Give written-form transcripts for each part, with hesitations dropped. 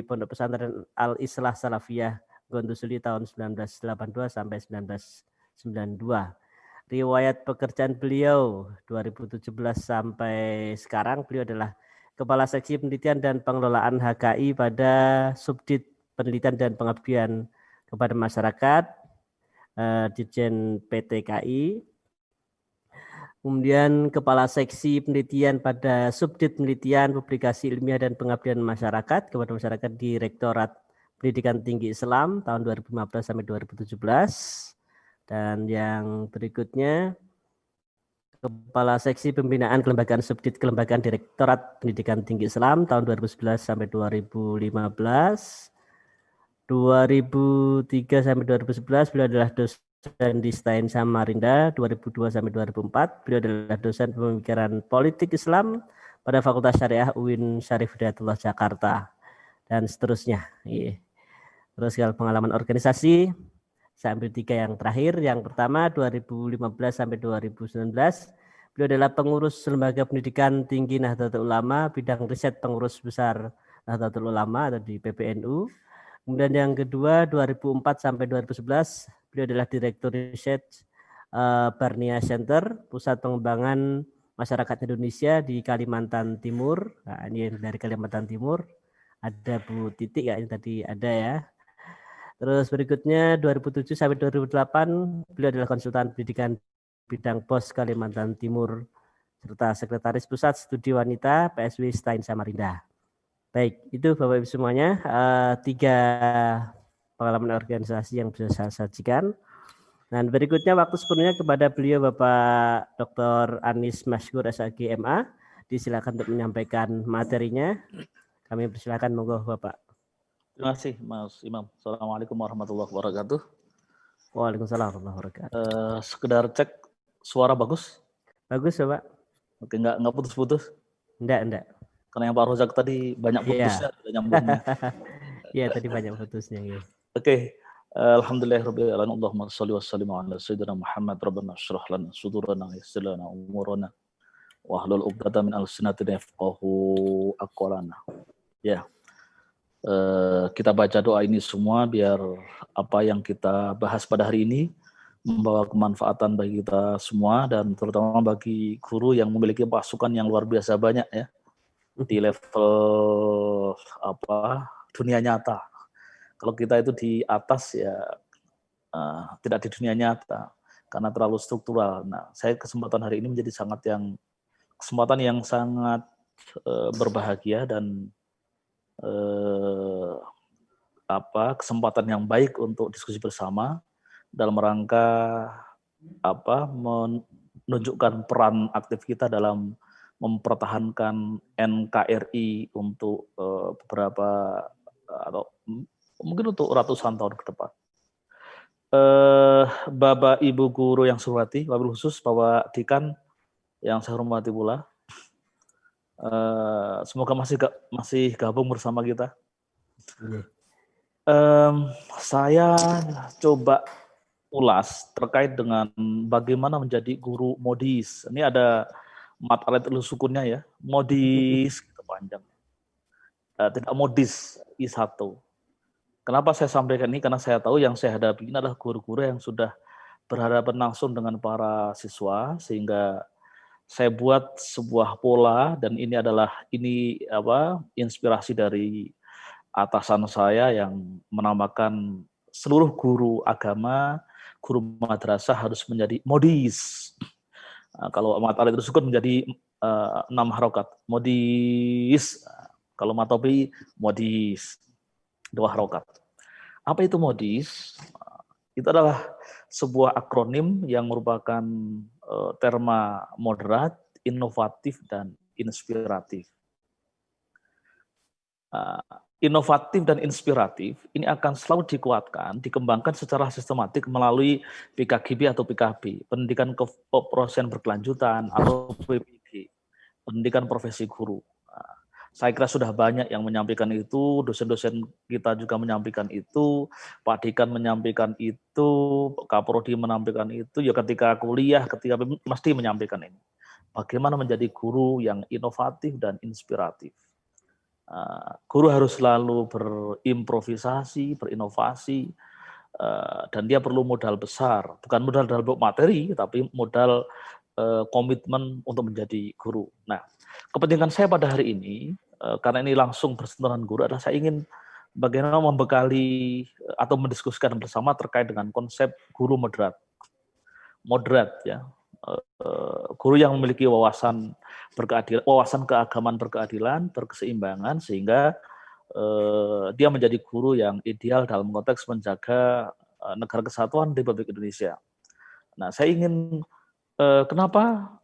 Pondok Pesantren Al-Islah Salafiyah Gondosuli tahun 1982 sampai 1992. Riwayat pekerjaan beliau 2017 sampai sekarang, beliau adalah Kepala Seksi Penelitian dan Pengelolaan HKI pada Subdit Penelitian dan Pengabdian kepada Masyarakat, Dirjen PT KAI. Kemudian Kepala Seksi Penelitian pada Subdit Penelitian, Publikasi Ilmiah dan Pengabdian Masyarakat kepada Masyarakat, Direktorat Pendidikan Tinggi Islam tahun 2015 sampai 2017. Dan yang berikutnya Kepala Seksi Pembinaan Kelembagaan Subdit Kelembagaan Direktorat Pendidikan Tinggi Islam tahun 2011 sampai 2015. 2003 sampai 2011 beliau adalah dosen di STAIN Samarinda. 2002 sampai 2004 beliau adalah dosen pemikiran politik Islam pada Fakultas Syariah UIN Syarif Hidayatullah Jakarta, dan seterusnya. Terus kalau pengalaman organisasi, saya ambil 3 yang terakhir. Yang pertama 2015 sampai 2019 beliau adalah pengurus Lembaga Pendidikan Tinggi Nahdlatul Ulama bidang riset pengurus besar Nahdlatul Ulama atau di PPNU. Kemudian yang kedua 2004 sampai 2011 beliau adalah Direktur Riset Barnia Center Pusat Pengembangan Masyarakat Indonesia di Kalimantan Timur. Nah, ini dari Kalimantan Timur. Ada Bu Titik ya, ini tadi ada ya. Terus berikutnya 2007 sampai 2008 beliau adalah konsultan pendidikan bidang POS Kalimantan Timur serta Sekretaris Pusat Studi Wanita PSW STAIN Samarinda. Baik, itu Bapak Ibu semuanya 3 pengalaman organisasi yang bisa saya sajikan. Dan berikutnya waktu sepenuhnya kepada beliau Bapak Dr. Anis Maskur SAG MA. Disilakan untuk menyampaikan materinya. Kami persilakan, monggo Bapak. Terima kasih Mas Imam. Assalamualaikum warahmatullahi wabarakatuh. Waalaikumsalam warahmatullahi wabarakatuh. Sekedar cek suara bagus? Bagus ya Pak. Oke, enggak putus-putus? Enggak. Karena yang Pak Rozak tadi banyak putusnya, nyambungnya. Iya, tadi banyak putusnya. Ya. Oke. Alhamdulillahirabbil alamin. Allahumma shalli wa sallim ala sayyidina Muhammad. Rabbana shrah lana sudurana wa yassir lana umurana wahlul 'uqdatam min alsinatina yafqahu aqwalana. Ya. Kita baca doa ini semua biar apa yang kita bahas pada hari ini membawa kemanfaatan bagi kita semua dan terutama bagi guru yang memiliki pasukan yang luar biasa banyak ya di level dunia nyata. Kalau kita itu di atas ya tidak di dunia nyata karena terlalu struktural. Nah, saya kesempatan hari ini menjadi kesempatan yang sangat berbahagia dan kesempatan yang baik untuk diskusi bersama dalam rangka menunjukkan peran aktif kita dalam mempertahankan NKRI untuk beberapa atau mungkin untuk ratusan tahun ke depan. Bapak Ibu guru yang saya hormati, wabil khusus Bapak Dekan yang saya hormati pula. Semoga masih gabung bersama kita. Saya coba ulas terkait dengan bagaimana menjadi guru modis. Ini ada mat alat sukunnya ya, modis gitu panjang. Tidak modis I1. Kenapa saya sampaikan ini? Karena saya tahu yang saya hadapi ini adalah guru-guru yang sudah berhadapan langsung dengan para siswa, sehingga saya buat sebuah pola dan ini inspirasi dari atasan saya yang menamakan seluruh guru agama, guru madrasah harus menjadi modis. Nah, kalau mat alit sukun menjadi 6 harokat, modis. Kalau matopi modis 2 harokat. Apa itu modis? Itu adalah sebuah akronim yang merupakan terma moderat, inovatif, dan inspiratif. Inovatif dan inspiratif ini akan selalu dikuatkan, dikembangkan secara sistematik melalui PKGB atau PKB, pendidikan keprofesian berkelanjutan atau PPG, pendidikan profesi guru. Saya kira sudah banyak yang menyampaikan itu, dosen-dosen kita juga menyampaikan itu, Pak Dekan menyampaikan itu, Kaprodi menyampaikan itu, ya ketika kuliah, ketika mesti menyampaikan ini. Bagaimana menjadi guru yang inovatif dan inspiratif. Guru harus selalu berimprovisasi, berinovasi, dan dia perlu modal besar, bukan modal dalam materi, tapi modal komitmen untuk menjadi guru. Nah, kepentingan saya pada hari ini, karena ini langsung bersentuhan guru, adalah saya ingin bagaimana membekali atau mendiskusikan bersama terkait dengan konsep guru moderat. Moderat ya, guru yang memiliki wawasan keagamaan berkeadilan, berkeseimbangan, sehingga dia menjadi guru yang ideal dalam konteks menjaga negara kesatuan Republik Indonesia. Nah, saya ingin kenapa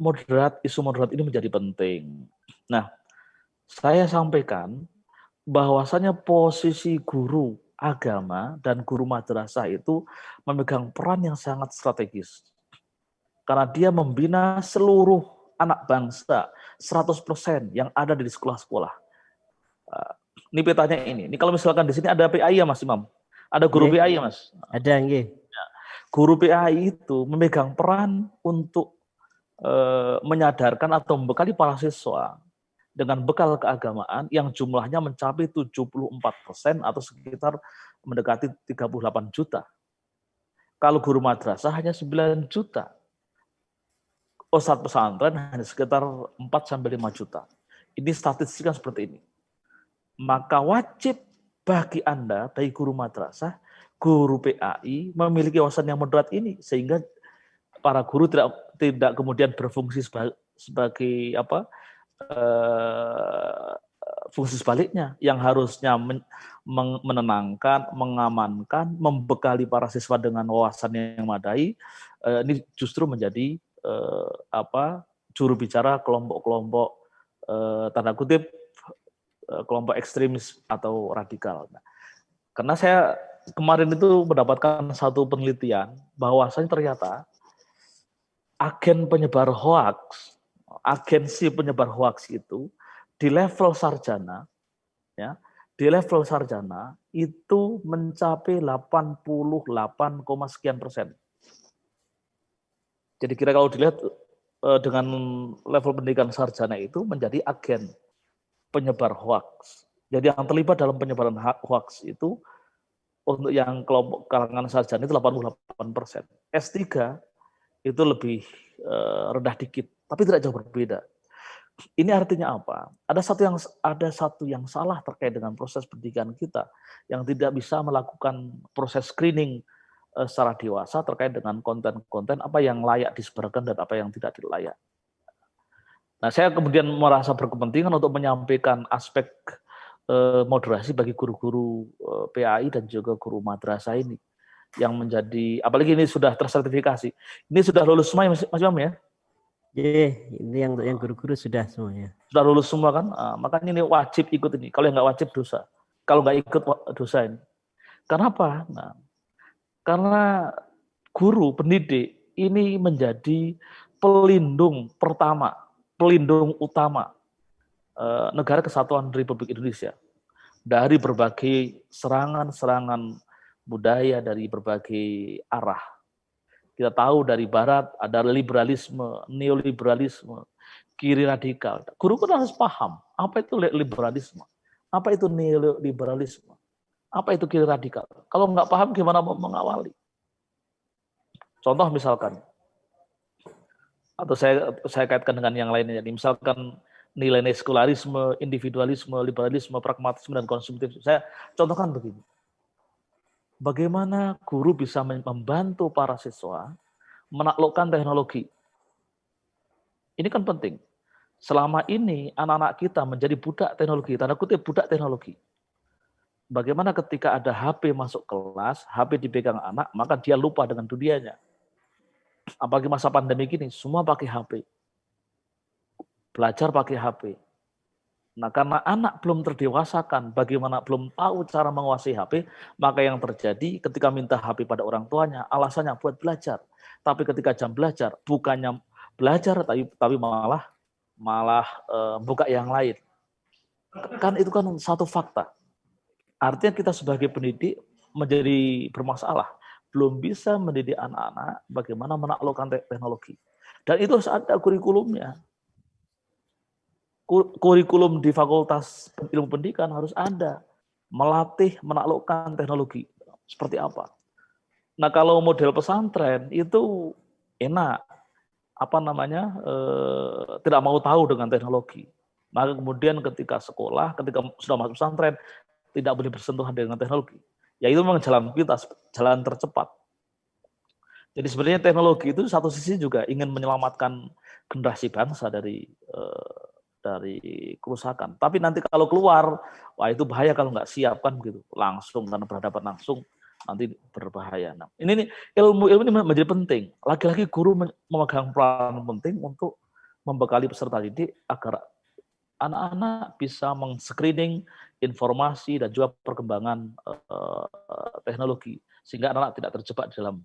isu moderat ini menjadi penting. Nah, saya sampaikan bahwasanya posisi guru agama dan guru madrasah itu memegang peran yang sangat strategis. Karena dia membina seluruh anak bangsa 100% yang ada di sekolah-sekolah. Ini petanya ini kalau misalkan di sini ada PAI ya Mas Imam, ada guru PAI ya Mas. Ada nggih. Guru PAI itu memegang peran untuk menyadarkan atau membekali para siswa dengan bekal keagamaan yang jumlahnya mencapai 74% atau sekitar mendekati 38 juta. Kalau guru madrasah hanya 9 juta. Ustadz pesantren hanya sekitar 4-5 juta. Ini statistiknya seperti ini. Maka wajib bagi Anda, bagi guru madrasah, guru PAI, memiliki wawasan yang moderat ini, sehingga para guru tidak kemudian berfungsi sebagai fungsi sebaliknya, yang harusnya menenangkan, mengamankan, membekali para siswa dengan wawasan yang memadai, ini justru menjadi juru bicara kelompok-kelompok tanda kutip kelompok ekstremis atau radikal. Nah, karena saya kemarin itu mendapatkan satu penelitian bahwasanya ternyata agensi penyebar hoax itu di level sarjana, ya, di level sarjana itu mencapai 88, sekian persen. Jadi kira kalau dilihat dengan level pendidikan sarjana itu menjadi agen penyebar hoax. Jadi yang terlibat dalam penyebaran hoax itu untuk yang kelompok kalangan sarjana itu 88%. S3 itu lebih rendah dikit, tapi tidak jauh berbeda. Ini artinya apa? Ada satu yang salah terkait dengan proses pendidikan kita, yang tidak bisa melakukan proses screening secara dewasa terkait dengan konten-konten apa yang layak disebarkan dan apa yang tidak layak. Nah, saya kemudian merasa berkepentingan untuk menyampaikan aspek moderasi bagi guru-guru PAI dan juga guru madrasah ini, yang menjadi, apalagi ini sudah tersertifikasi. Ini sudah lulus semua ya Mas Imam ya? Ini yang guru-guru sudah semuanya. Sudah lulus semua kan? Makanya ini wajib ikut ini. Kalau yang nggak wajib dosa. Kalau nggak ikut dosa ini. Kenapa? Nah, karena guru pendidik ini menjadi pelindung pertama, pelindung utama negara kesatuan Republik Indonesia dari berbagai serangan-serangan budaya dari berbagai arah. Kita tahu dari barat ada liberalisme, neoliberalisme, kiri radikal. Guru kan harus paham apa itu liberalisme, apa itu neoliberalisme, apa itu kiri radikal. Kalau nggak paham gimana mau mengawali? Contoh misalkan, atau saya kaitkan dengan yang lainnya. Misalkan nilai sekularisme, individualisme, liberalisme, pragmatisme, dan konsumtif. Saya contohkan begini. Bagaimana guru bisa membantu para siswa menaklukkan teknologi. Ini kan penting. Selama ini anak-anak kita menjadi budak teknologi, tanda kutip budak teknologi. Bagaimana ketika ada HP masuk kelas, HP dipegang anak, maka dia lupa dengan dunianya. Apalagi masa pandemi gini, semua pakai HP. Belajar pakai HP. Nah, karena anak belum terdewasakan, bagaimana belum tahu cara menguasai HP, maka yang terjadi ketika minta HP pada orang tuanya, alasannya buat belajar. Tapi ketika jam belajar, bukannya belajar, tapi malah buka yang lain. Kan itu kan satu fakta. Artinya kita sebagai pendidik menjadi bermasalah. Belum bisa mendidik anak-anak bagaimana menaklukkan teknologi. Dan itu harus ada kurikulumnya. kurikulum di Fakultas Ilmu Pendidikan harus ada, melatih menaklukkan teknologi seperti apa. Nah, kalau model pesantren itu enak, tidak mau tahu dengan teknologi. Maka kemudian ketika sekolah, ketika sudah masuk pesantren, tidak boleh bersentuhan dengan teknologi. Ya itu memang jalan pintas, jalan tercepat. Jadi sebenarnya teknologi itu satu sisi juga ingin menyelamatkan generasi bangsa dari kerusakan. Tapi nanti kalau keluar, wah itu bahaya kalau nggak siap kan begitu. Langsung karena berhadapan langsung nanti berbahaya. Nah, ini ilmu ini menjadi penting. Lagi-lagi guru memegang peran penting untuk membekali peserta didik agar anak-anak bisa meng-screening informasi dan juga perkembangan teknologi sehingga anak-anak tidak terjebak dalam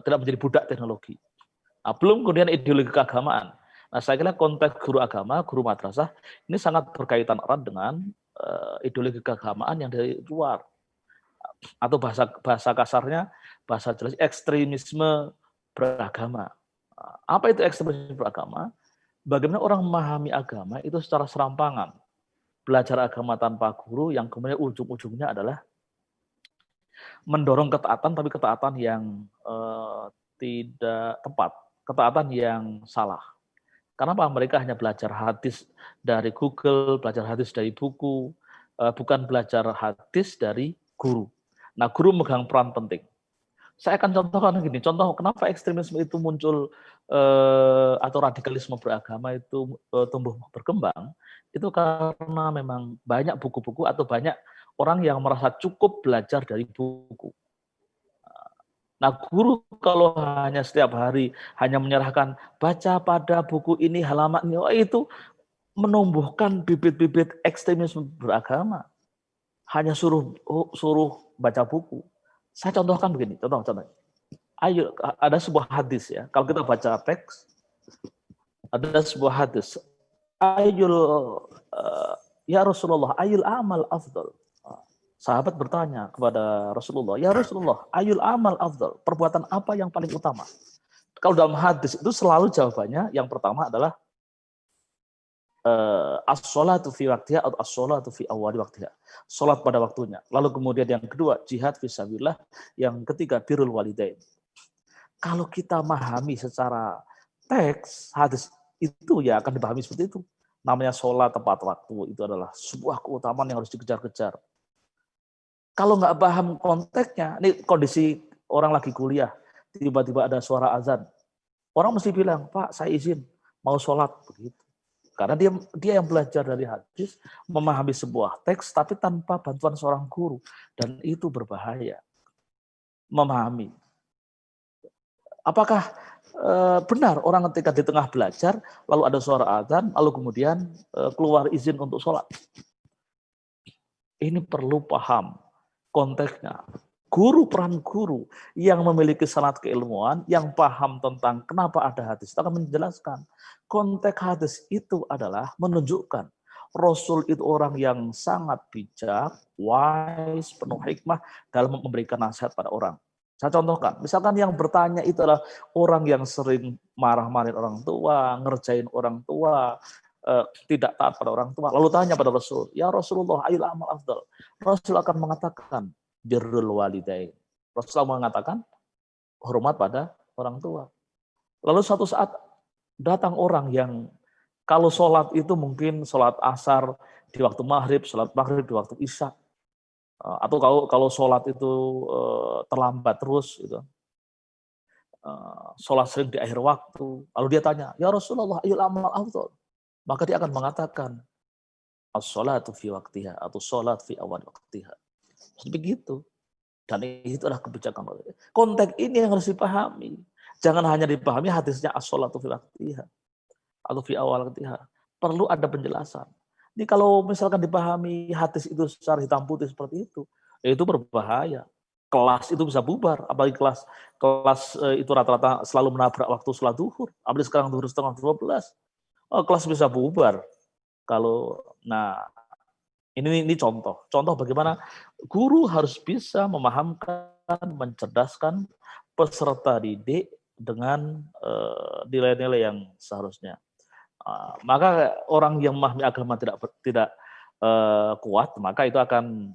tidak menjadi budak teknologi. Nah, belum kemudian ideologi keagamaan. Nah, saya kira konteks guru agama, guru madrasah ini sangat berkaitan erat dengan ideologi keagamaan yang dari luar. Atau bahasa kasarnya, bahasa jelas ekstremisme beragama. Apa itu ekstremisme beragama? Bagaimana orang memahami agama itu secara serampangan. Belajar agama tanpa guru yang kemudian ujung-ujungnya adalah mendorong ketaatan, tapi ketaatan yang tidak tepat, ketaatan yang salah. Kenapa mereka hanya belajar hadis dari Google, belajar hadis dari buku, bukan belajar hadis dari guru. Nah, guru megang peran penting. Saya akan contohkan gini, contoh kenapa ekstremisme itu muncul atau radikalisme beragama itu tumbuh berkembang, itu karena memang banyak buku-buku atau banyak orang yang merasa cukup belajar dari buku. Nah, guru kalau hanya setiap hari hanya menyerahkan baca pada buku ini halaman ini, itu menumbuhkan bibit-bibit ekstremisme beragama. Hanya suruh baca buku. Saya contohkan begini, contoh. Ayo, ada sebuah hadis ya. Kalau kita baca teks, ada sebuah hadis. Ya Rasulullah, ayul amal afdal. Sahabat bertanya kepada Rasulullah, ya Rasulullah, ayul amal afdal. Perbuatan apa yang paling utama? Kalau dalam hadis itu selalu jawabannya yang pertama adalah as-sholatu fi waktiha atau as-sholatu fi awwali waktiha. Salat pada waktunya. Lalu kemudian yang kedua, jihad fisabilillah. Yang ketiga, birrul walidain. Kalau kita memahami secara teks hadis itu ya akan dipahami seperti itu. Namanya sholat tepat waktu itu adalah sebuah keutamaan yang harus dikejar-kejar. Kalau nggak paham konteksnya, ini kondisi orang lagi kuliah, tiba-tiba ada suara azan. Orang mesti bilang, Pak, saya izin mau sholat begitu. Karena dia yang belajar dari hadis, memahami sebuah teks, tapi tanpa bantuan seorang guru. Dan itu berbahaya. Memahami. Apakah benar orang ketika di tengah belajar, lalu ada suara azan, lalu kemudian keluar izin untuk sholat? Ini perlu paham konteksnya. Peran guru yang memiliki sanad keilmuan, yang paham tentang kenapa ada hadis, akan menjelaskan. Konteks hadis itu adalah menunjukkan Rasul itu orang yang sangat bijak, wise, penuh hikmah dalam memberikan nasihat pada orang. Saya contohkan, misalkan yang bertanya itu adalah orang yang sering marah-marahin orang tua, ngerjain orang tua, tidak taat pada orang tua. Lalu tanya pada Rasul, ya Rasulullah, ayul amal afdal. Rasul akan mengatakan, birrul walidain. Rasulullah mengatakan hormat pada orang tua. Lalu suatu saat datang orang yang kalau sholat itu mungkin sholat asar di waktu maghrib, sholat maghrib di waktu isya, atau kalau sholat itu terlambat terus, gitu. Sholat sering di akhir waktu. Lalu dia tanya, ya Rasulullah, ayul amal afdal. Maka dia akan mengatakan, as-sholatu fi waktiha atau sholat fi awal waktiha. Begitu. Dan itu adalah kebijakan. Konteks ini yang harus dipahami. Jangan hanya dipahami hadisnya as-sholatu fi waktiha atau fi awal waktiha. Perlu ada penjelasan. Ini kalau misalkan dipahami hadis itu secara hitam putih seperti itu berbahaya. Kelas itu bisa bubar, apalagi kelas itu rata-rata selalu menabrak waktu sholat duhur. Apalagi sekarang duhur setengah 12. Kelas bisa bubar. Ini contoh bagaimana guru harus bisa memahamkan, mencerdaskan peserta didik dengan nilai-nilai yang seharusnya. Maka orang yang memahami agama tidak kuat, maka itu akan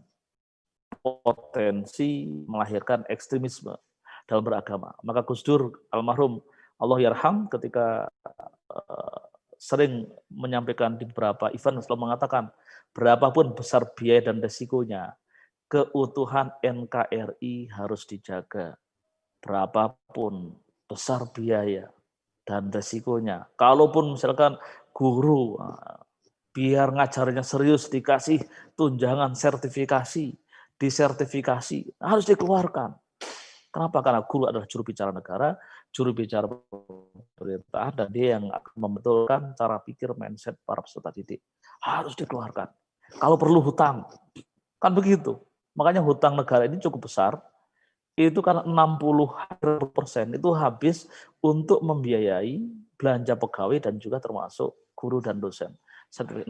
potensi melahirkan ekstremisme dalam beragama. Maka Gus Dur almarhum Allah yarham ketika sering menyampaikan di beberapa event selalu mengatakan berapapun besar biaya dan resikonya, keutuhan NKRI harus dijaga. Berapapun besar biaya dan resikonya. Kalaupun misalkan guru biar ngajarnya serius dikasih tunjangan sertifikasi, disertifikasi, harus dikeluarkan. Kenapa? Karena guru adalah juru bicara negara, juru bicara pemerintah, dan dia yang akan membetulkan cara pikir mindset para peserta didik. Harus dikeluarkan. Kalau perlu hutang, kan begitu. Makanya hutang negara ini cukup besar, itu karena 60% itu habis untuk membiayai belanja pegawai dan juga termasuk guru dan dosen. 60%.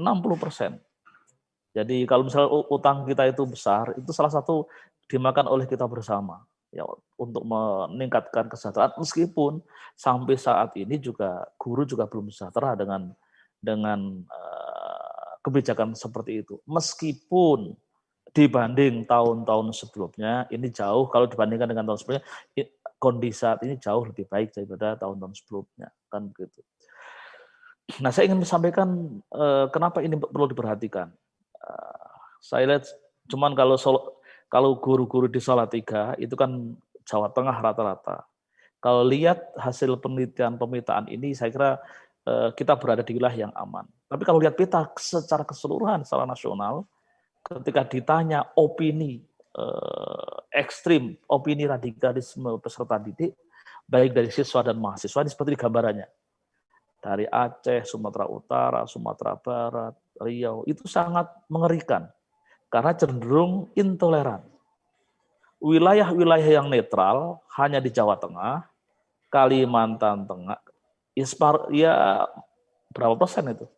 Jadi kalau misalnya utang kita itu besar, itu salah satu dimakan oleh kita bersama. Ya, untuk meningkatkan kesejahteraan, meskipun sampai saat ini juga guru juga belum sejahtera dengan kebijakan seperti itu. Meskipun dibanding tahun-tahun sebelumnya, ini jauh, kalau dibandingkan dengan tahun sebelumnya, kondisi saat ini jauh lebih baik daripada tahun-tahun sebelumnya. Kan begitu. Nah, saya ingin menyampaikan kenapa ini perlu diperhatikan. Saya lihat, cuman kalau guru-guru di Salatiga, itu kan Jawa Tengah rata-rata. Kalau lihat hasil penelitian pemetaan ini, saya kira kita berada di wilayah yang aman. Tapi kalau lihat peta secara keseluruhan, secara nasional, ketika ditanya opini ekstrim, opini radikalisme peserta didik, baik dari siswa dan mahasiswa, ini seperti gambarannya. Dari Aceh, Sumatera Utara, Sumatera Barat, Riau, itu sangat mengerikan. Karena cenderung intoleran. Wilayah-wilayah yang netral, hanya di Jawa Tengah, Kalimantan Tengah, ya berapa persen itu?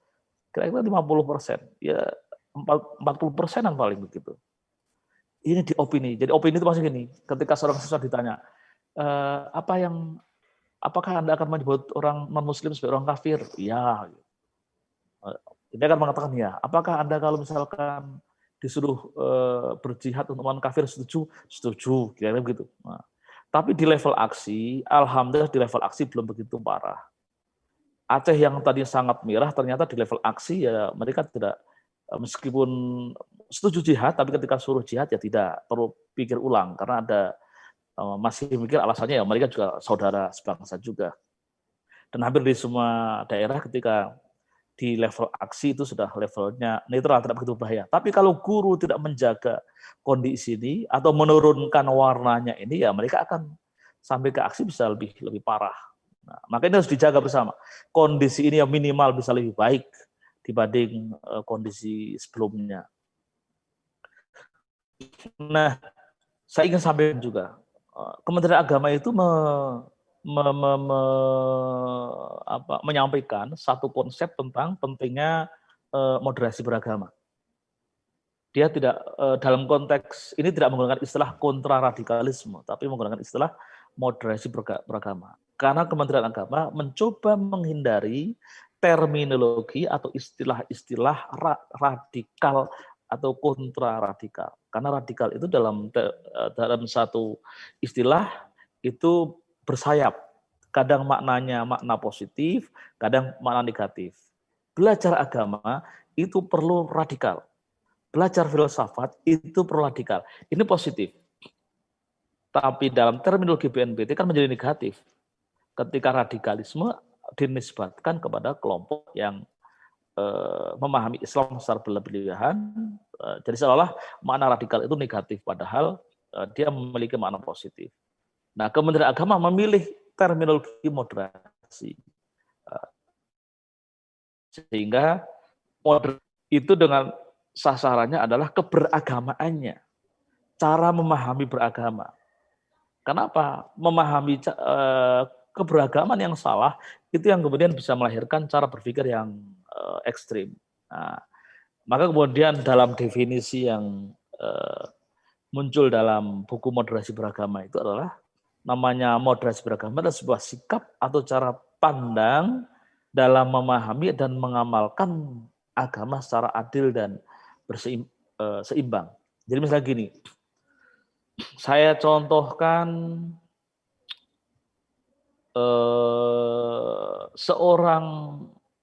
Kira-kira 50%. Ya 40%-an paling begitu. Ini di opini. Jadi opini itu masih gini, ketika seorang siswa ditanya, apakah Anda akan menyebut orang non-muslim sebagai orang kafir? Ya. Dia akan mengatakan ya. Apakah Anda kalau misalkan disuruh berjihad untuk melawan kafir setuju? Setuju, kira-kira begitu. Nah, tapi di level aksi, alhamdulillah di level aksi belum begitu parah. Aceh yang tadi sangat merah, ternyata di level aksi ya mereka tidak, meskipun setuju jihad, tapi ketika suruh jihad ya tidak, perlu pikir ulang karena ada masih mikir alasannya ya mereka juga saudara sebangsa juga. Dan hampir di semua daerah ketika di level aksi itu sudah levelnya netral, tidak begitu bahaya. Tapi kalau guru tidak menjaga kondisi ini atau menurunkan warnanya ini, ya mereka akan sampai ke aksi bisa lebih parah. Nah, maka ini harus dijaga bersama. Kondisi ini yang minimal bisa lebih baik dibanding kondisi sebelumnya. Nah, saya ingin sampaikan juga, Kementerian Agama itu menyampaikan satu konsep tentang pentingnya moderasi beragama. Dia tidak dalam konteks ini tidak menggunakan istilah kontraradikalisme, tapi menggunakan istilah moderasi beragama. Karena Kementerian Agama mencoba menghindari terminologi atau istilah-istilah radikal atau kontraradikal. Karena radikal itu dalam satu istilah itu bersayap. Kadang maknanya makna positif, kadang makna negatif. Belajar agama itu perlu radikal. Belajar filsafat itu perlu radikal. Ini positif. Tapi dalam terminologi BNPT kan menjadi negatif. Ketika radikalisme dinisbatkan kepada kelompok yang memahami Islam secara berlebihan, jadi seolah-olah makna radikal itu negatif, padahal dia memiliki makna positif. Nah, Kementerian Agama memilih terminologi moderasi, sehingga moderasi itu dengan sasarannya adalah keberagamaannya, cara memahami beragama. Kenapa? Memahami keberagaman yang salah itu yang kemudian bisa melahirkan cara berpikir yang ekstrim. Nah, maka kemudian dalam definisi yang muncul dalam buku moderasi beragama itu adalah namanya moderasi beragama adalah sebuah sikap atau cara pandang dalam memahami dan mengamalkan agama secara adil dan seimbang. Jadi misalnya gini, saya contohkan seorang,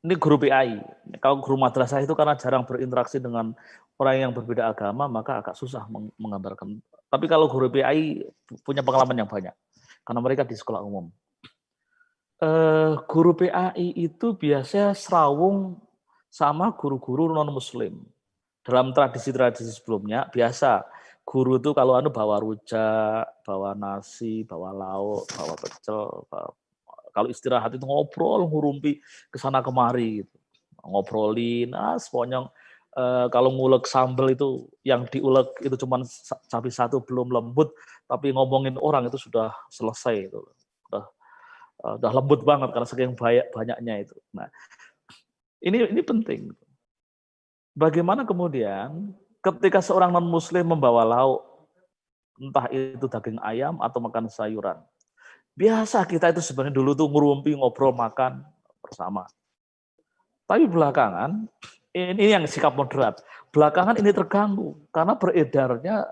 ini guru PAI. Kalau guru madrasah itu karena jarang berinteraksi dengan orang yang berbeda agama, maka agak susah menggambarkan. Tapi kalau guru PAI punya pengalaman yang banyak, karena mereka di sekolah umum. Guru PAI itu biasanya serawung sama guru-guru non-muslim. Dalam tradisi-tradisi sebelumnya, biasa guru itu kalau bawa rujak, bawa nasi, bawa lauk, bawa pecel, kalau istirahat itu ngobrol, ngurumpi ke sana kemari gitu. Ngobrolin, pokoknya kalau ngulek sambal itu yang diulek itu cuma cabai satu belum lembut, tapi ngomongin orang itu sudah selesai itu. Udah lembut banget karena saking banyaknya itu. Nah, ini penting. Bagaimana kemudian ketika seorang non-muslim membawa lauk, entah itu daging ayam atau makan sayuran. Biasa kita itu sebenarnya dulu tuh ngurumpi, ngobrol, makan bersama. Tapi belakangan, ini yang sikap moderat. Belakangan ini terganggu karena beredarnya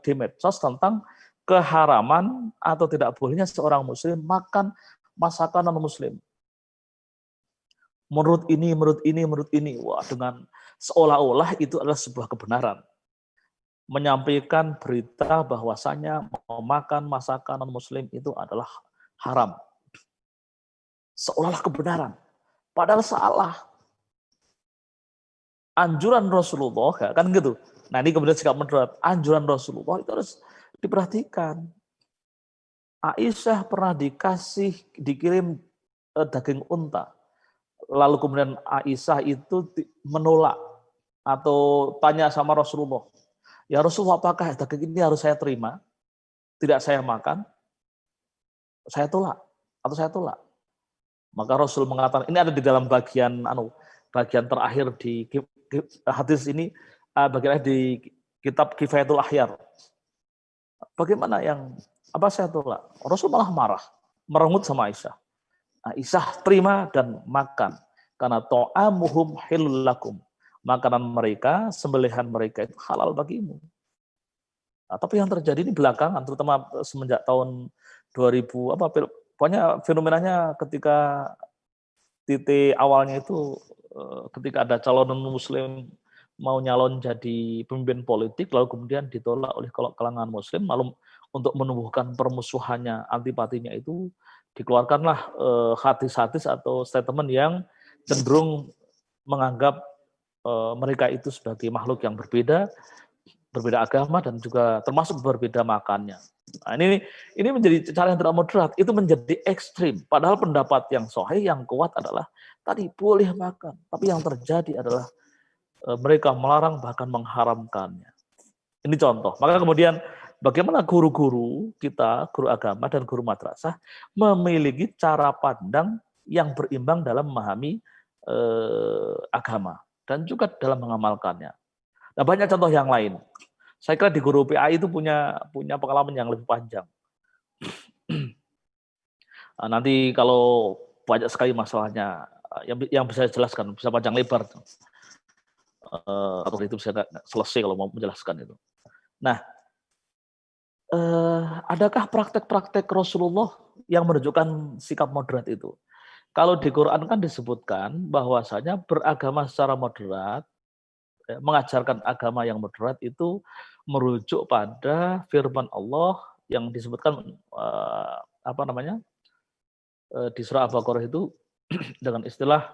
di medsos tentang keharaman atau tidak bolehnya seorang muslim makan masakan non-muslim. Menurut ini. Wah, dengan seolah-olah itu adalah sebuah kebenaran. Menyampaikan berita bahwasanya memakan masakan non-muslim itu adalah haram. Seolah-olah kebenaran. Padahal salah. Anjuran Rasulullah, kan gitu. Nah ini kemudian sikap moderat. Anjuran Rasulullah itu harus diperhatikan. Aisyah pernah dikirim daging unta. Lalu kemudian Aisyah itu menolak atau tanya sama Rasulullah, ya Rasulullah, apakah daging ini harus saya terima? Tidak saya makan? Saya tolak atau saya tolak. Maka Rasul mengatakan, ini ada di dalam bagian terakhir di hadis ini, bagian di kitab Kifayatul Ahyar. Bagaimana apa saya tolak? Rasul malah marah, merengut sama Aisyah. Aisyah terima dan makan karena ta'amuhum hilul lakum. Makanan mereka, sembelihan mereka itu halal bagimu. Nah, tapi yang terjadi ini belakangan, terutama semenjak tahun 2000 pokoknya fenomenanya ketika titik awalnya itu ketika ada calon non-muslim mau nyalon jadi pemimpin politik, lalu kemudian ditolak oleh kalangan muslim, lalu untuk menumbuhkan permusuhannya, antipatinya itu dikeluarkanlah hadis-hadis atau statement yang cenderung menganggap mereka itu sebagai makhluk yang berbeda agama dan juga termasuk berbeda makannya. Nah, ini menjadi cara yang tidak moderat, itu menjadi ekstrim. Padahal pendapat yang sahih, yang kuat adalah tadi boleh makan, tapi yang terjadi adalah mereka melarang bahkan mengharamkannya. Ini contoh. Maka kemudian bagaimana guru-guru kita, guru agama dan guru madrasah memiliki cara pandang yang berimbang dalam memahami agama dan juga dalam mengamalkannya. Nah, banyak contoh yang lain. Saya kira di guru PAI itu punya pengalaman yang lebih panjang. Nanti kalau banyak sekali masalahnya yang bisa jelaskan, bisa panjang lebar. Atau itu bisa selesai kalau mau menjelaskan itu. Nah, adakah praktek-praktek Rasulullah yang menunjukkan sikap moderat itu? Kalau di Quran kan disebutkan bahwasanya beragama secara moderat, mengajarkan agama yang moderat itu merujuk pada firman Allah yang disebutkan di surah Al-Baqarah itu dengan istilah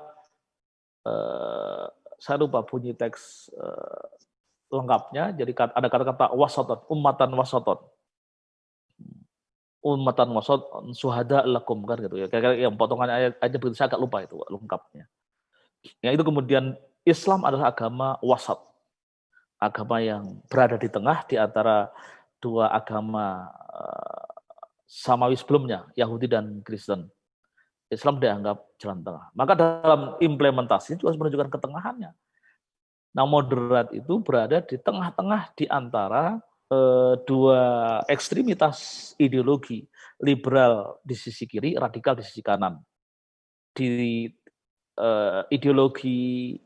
saya lupa bunyi teks lengkapnya, jadi ada kata-kata wasaton, ummatan wasat, suhada lakum, kan gitu ya. Kayak yang potongannya aja begitu, saya agak lupa itu lengkapnya. Yang itu kemudian Islam adalah agama wasat. Agama yang berada di tengah di antara dua agama samawi sebelumnya, Yahudi dan Kristen. Islam dianggap jalan tengah. Maka dalam implementasi itu harus menunjukkan ketengahannya. Nah, moderat itu berada di tengah-tengah di antara dua ekstremitas ideologi, liberal di sisi kiri, radikal di sisi kanan. Di ideologi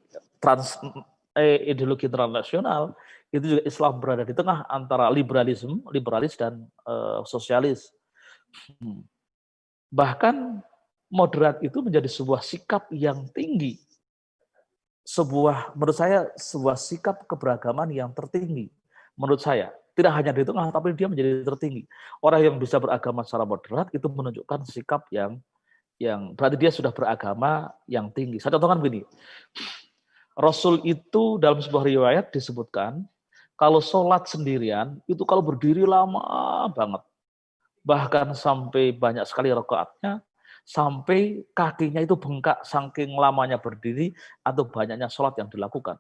ideologi transnasional, itu juga Islam berada di tengah antara liberalis dan sosialis. Bahkan moderat itu menjadi sebuah sikap yang tinggi. Menurut saya, sebuah sikap keberagaman yang tertinggi. Menurut saya, tidak hanya di tengah, tapi dia menjadi tertinggi. Orang yang bisa beragama secara moderat itu menunjukkan sikap yang berarti dia sudah beragama yang tinggi. Saya contohkan begini, Rasul itu dalam sebuah riwayat disebutkan, kalau sholat sendirian, itu kalau berdiri lama banget. Bahkan sampai banyak sekali rakaatnya, sampai kakinya itu bengkak saking lamanya berdiri atau banyaknya sholat yang dilakukan.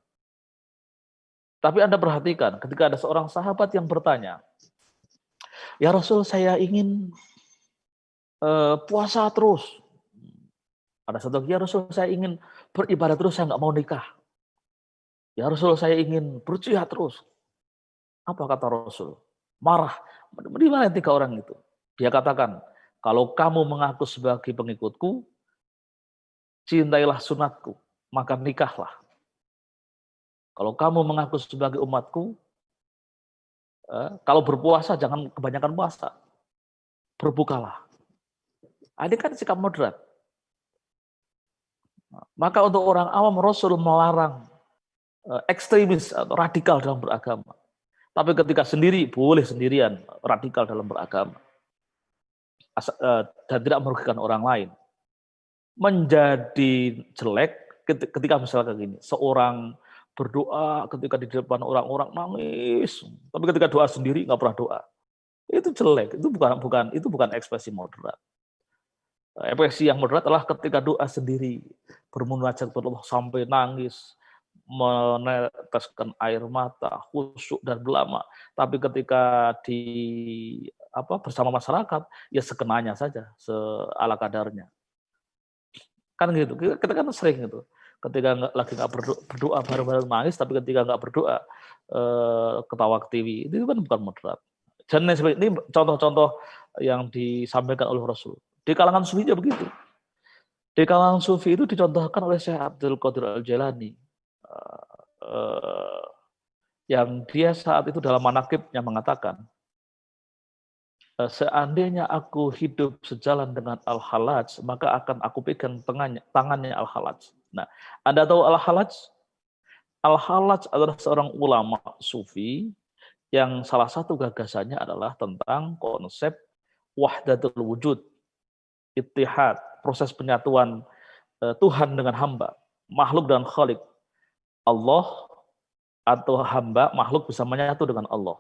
Tapi Anda perhatikan, ketika ada seorang sahabat yang bertanya, ya Rasul, saya ingin puasa terus. Ada satu lagi, ya Rasul, saya ingin beribadah terus, saya nggak mau nikah. Ya Rasul, saya ingin berjihad terus. Apa kata Rasul? Marah. Di mana 3 orang itu? Dia katakan, kalau kamu mengaku sebagai pengikutku, cintailah sunatku, maka nikahlah. Kalau kamu mengaku sebagai umatku, kalau berpuasa jangan kebanyakan puasa, berbukalah. Ini kan sikap moderat. Maka untuk orang awam, Rasul melarang ekstremis atau radikal dalam beragama. Tapi ketika sendiri, boleh sendirian, radikal dalam beragama. Dan tidak merugikan orang lain. Menjadi jelek ketika misalnya gini, seorang berdoa ketika di depan orang-orang nangis, tapi ketika doa sendiri nggak pernah doa. Itu jelek, itu bukan ekspresi moderat. Ekspresi yang moderat adalah ketika doa sendiri, bermunajat kepada Allah sampai nangis, meneteskan air mata, khusyuk dan belama. Tapi ketika bersama masyarakat, ya sekenanya saja, seala kadarnya. Kan gitu, kita kan sering gitu. Ketika lagi nggak berdoa bareng-bareng nangis, tapi ketika nggak berdoa ketawa ke TV, itu kan bukan moderat. Dan ini contoh-contoh yang disampaikan oleh Rasul. Di kalangan sufi juga begitu. Di kalangan sufi itu dicontohkan oleh Syekh Abdul Qadir Al-Jailani, yang dia saat itu dalam manaqibnya mengatakan, seandainya aku hidup sejalan dengan Al-Hallaj, maka akan aku pegang tangannya Al-Hallaj. Nah, Anda tahu Al-Hallaj? Al-Hallaj adalah seorang ulama sufi yang salah satu gagasannya adalah tentang konsep wahdatul wujud, ittihad, proses penyatuan Tuhan dengan hamba, makhluk dan khalik. Allah atau hamba, makhluk bisa menyatu dengan Allah.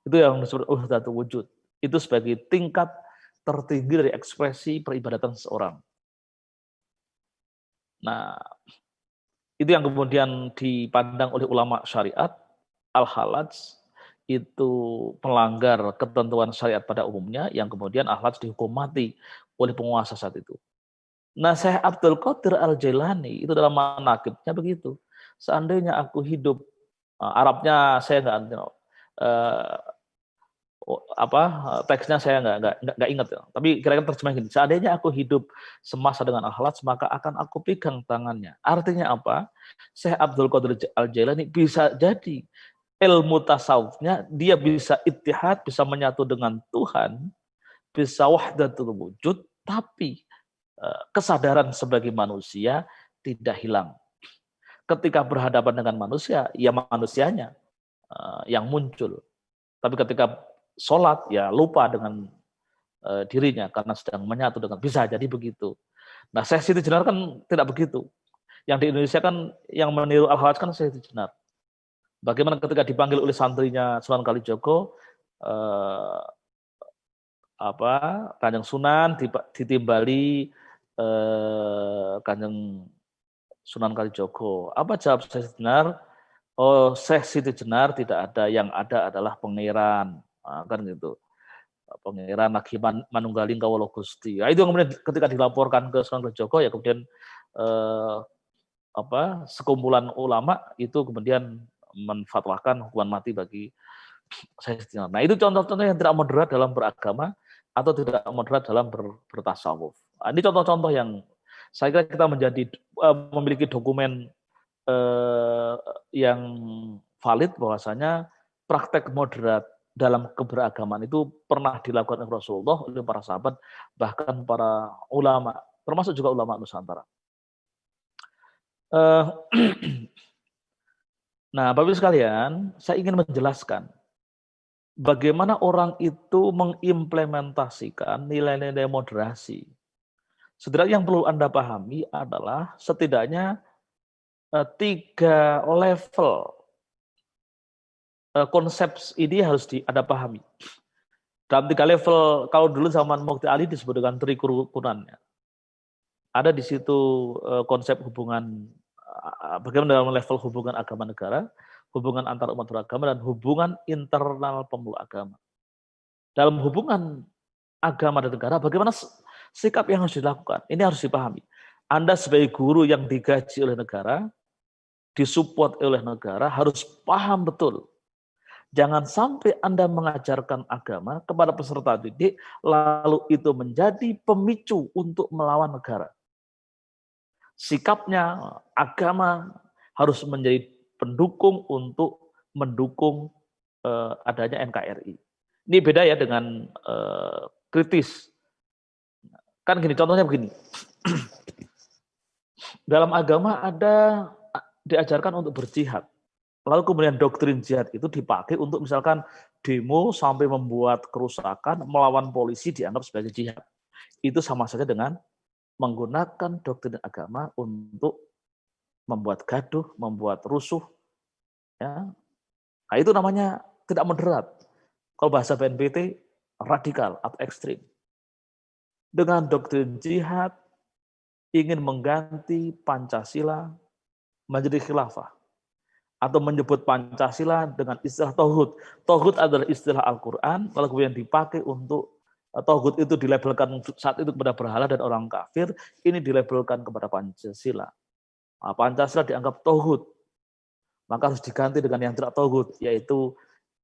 Itu yang disebut wahdatul wujud. Itu sebagai tingkat tertinggi dari ekspresi peribadatan seseorang. Nah, itu yang kemudian dipandang oleh ulama syariat, Al-Hallaj itu melanggar ketentuan syariat pada umumnya, yang kemudian Al-Hallaj dihukum mati oleh penguasa saat itu. Nah, Syekh Abdul Qadir Al-Jailani itu dalam manaqibnya begitu. Seandainya aku hidup, Arabnya saya nggak teksnya saya nggak ingat ya. Tapi kira-kira terjemah gini, seandainya aku hidup semasa dengan Al-Hallaj, maka akan aku pegang tangannya. Artinya apa? Syekh Abdul Qadir Al-Jailani bisa jadi ilmu tasawufnya, dia bisa ittihad, bisa menyatu dengan Tuhan, bisa wahdatul wujud, tapi kesadaran sebagai manusia tidak hilang. Ketika berhadapan dengan manusia, ya manusianya yang muncul. Tapi ketika sholat, ya lupa dengan dirinya karena sedang menyatu dengan, bisa jadi begitu. Nah, Syekh Siti Jenar kan tidak begitu. Yang di Indonesia kan yang meniru Al-Hallaj kan Syekh Siti Jenar. Bagaimana ketika dipanggil oleh santrinya Sunan Kalijogo, Kanjeng Sunan ditimbali Kanjeng Sunan Kalijogo. Apa jawab Syekh Siti Jenar? Oh, Syekh Siti Jenar tidak ada, yang ada adalah pangeran. Kan gitu. Pangeran lagi manunggaling kawula Gusti. Nah, itu kemudian ketika dilaporkan ke Sunan Kalijogo, ya kemudian sekumpulan ulama itu kemudian menfatwakan hukuman mati bagi Syekh Siti Jenar. Nah, itu contoh-contoh yang tidak moderat dalam beragama atau tidak moderat dalam bertasawuf. Nah, ini contoh-contoh yang Saya kira kita memiliki dokumen yang valid bahwasanya praktek moderat dalam keberagaman itu pernah dilakukan oleh Rasulullah, oleh para sahabat, bahkan para ulama, termasuk juga ulama Nusantara. Nah, Bapak Ibu sekalian, saya ingin menjelaskan bagaimana orang itu mengimplementasikan nilai-nilai moderasi. Setidaknya yang perlu Anda pahami adalah setidaknya 3 level konsep ini harus Anda pahami. Dalam 3 level, kalau dulu zaman Mukti Ali disebut dengan trikerukunannya. Ada di situ konsep hubungan, bagaimana dalam level hubungan agama negara, hubungan antar umat beragama, dan hubungan internal pemeluk agama. Dalam hubungan agama dan negara, bagaimana sikap yang harus dilakukan? Ini harus dipahami. Anda sebagai guru yang digaji oleh negara, disupport oleh negara, harus paham betul. Jangan sampai Anda mengajarkan agama kepada peserta didik, lalu itu menjadi pemicu untuk melawan negara. Sikapnya, agama harus menjadi pendukung untuk mendukung adanya NKRI. Ini beda ya dengan kritis. Kan gini, contohnya begini. Dalam agama ada diajarkan untuk berjihad. Lalu kemudian doktrin jihad itu dipakai untuk misalkan demo sampai membuat kerusakan, melawan polisi dianggap sebagai jihad. Itu sama saja dengan menggunakan doktrin agama untuk membuat gaduh, membuat rusuh. Ya. Nah, itu namanya tidak moderat. Kalau bahasa BNPT, radikal atau ekstrim. Dengan doktrin jihad, ingin mengganti Pancasila menjadi khilafah. Atau menyebut Pancasila dengan istilah tauhid. Tauhid adalah istilah Al-Quran, lalu kemudian dipakai untuk tauhid itu dilabelkan saat itu kepada berhala dan orang kafir, ini dilabelkan kepada Pancasila. Nah, Pancasila dianggap tauhid, maka harus diganti dengan yang tidak tauhid, yaitu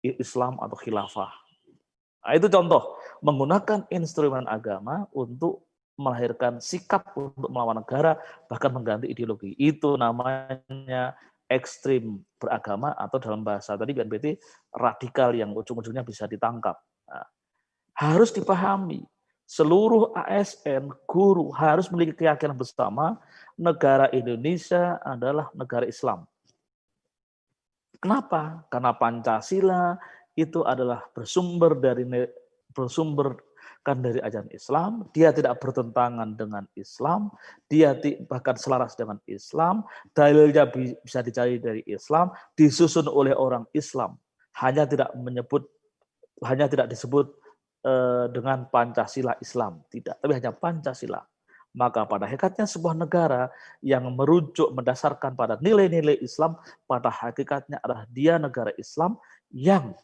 Islam atau khilafah. Nah, itu contoh, menggunakan instrumen agama untuk melahirkan sikap untuk melawan negara, bahkan mengganti ideologi. Itu namanya ekstrim beragama, atau dalam bahasa tadi BNPT radikal yang ujung-ujungnya bisa ditangkap. Nah, harus dipahami, seluruh ASN, guru harus memiliki keyakinan bersama negara Indonesia adalah negara Islam. Kenapa? Karena Pancasila itu adalah bersumber dari ajaran Islam, dia tidak bertentangan dengan Islam, dia bahkan selaras dengan Islam, dalilnya bisa dicari dari Islam, disusun oleh orang Islam, hanya tidak disebut dengan Pancasila Islam, tidak, tapi hanya Pancasila. Maka pada hakikatnya sebuah negara yang merujuk mendasarkan pada nilai-nilai Islam, pada hakikatnya adalah dia negara Islam yang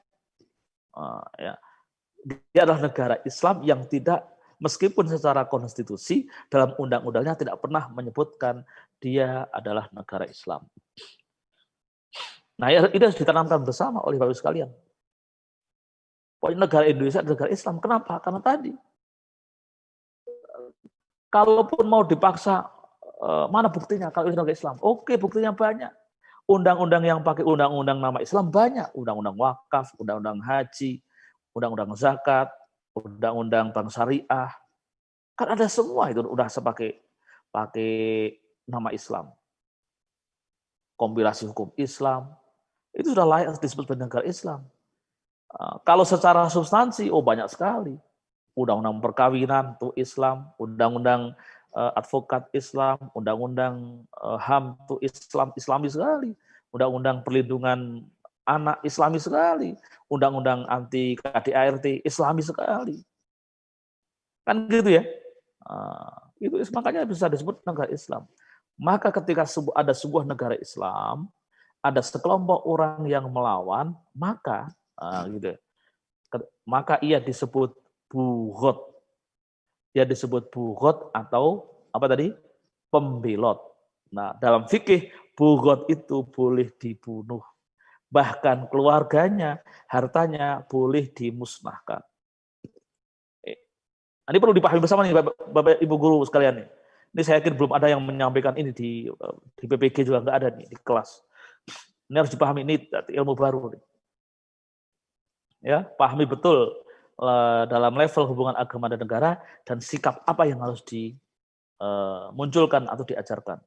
dia adalah negara Islam yang tidak, meskipun secara konstitusi dalam undang-undangnya tidak pernah menyebutkan dia adalah negara Islam. Nah, ini harus ditanamkan bersama oleh Bapak Ibu sekalian. Pokoknya negara Indonesia adalah negara Islam. Kenapa? Karena tadi, kalaupun mau dipaksa, mana buktinya kalau ini negara Islam? Oke, buktinya banyak. Undang-undang yang pakai undang-undang nama Islam banyak. Undang-undang wakaf, undang-undang haji, undang-undang zakat, undang-undang bank syariah, kan ada semua itu udah pakai nama Islam. Kompilasi hukum Islam, itu sudah layak disebut negara Islam. Kalau secara substansi, banyak sekali. Undang-undang perkawinan itu Islam, undang-undang advokat Islam, undang-undang HAM itu Islam, Islami sekali. Undang-undang perlindungan anak Islami sekali, undang-undang anti KDART Islami sekali, kan gitu ya. Itu makanya bisa disebut negara Islam. Maka ketika ada sebuah negara Islam, ada sekelompok orang yang melawan, maka gitu, maka ia disebut bughot. Ia disebut bughot atau apa tadi? Pembelot. Nah, dalam fikih bughot itu boleh dibunuh. Bahkan keluarganya, hartanya boleh dimusnahkan. Ini perlu dipahami bersama nih Bapak Ibu guru sekalian nih. Ini saya yakin belum ada yang menyampaikan ini di PPG juga nggak ada nih di kelas. Ini harus dipahami, ini ilmu baru. Ya, pahami betul dalam level hubungan agama dan negara dan sikap apa yang harus dimunculkan atau diajarkan.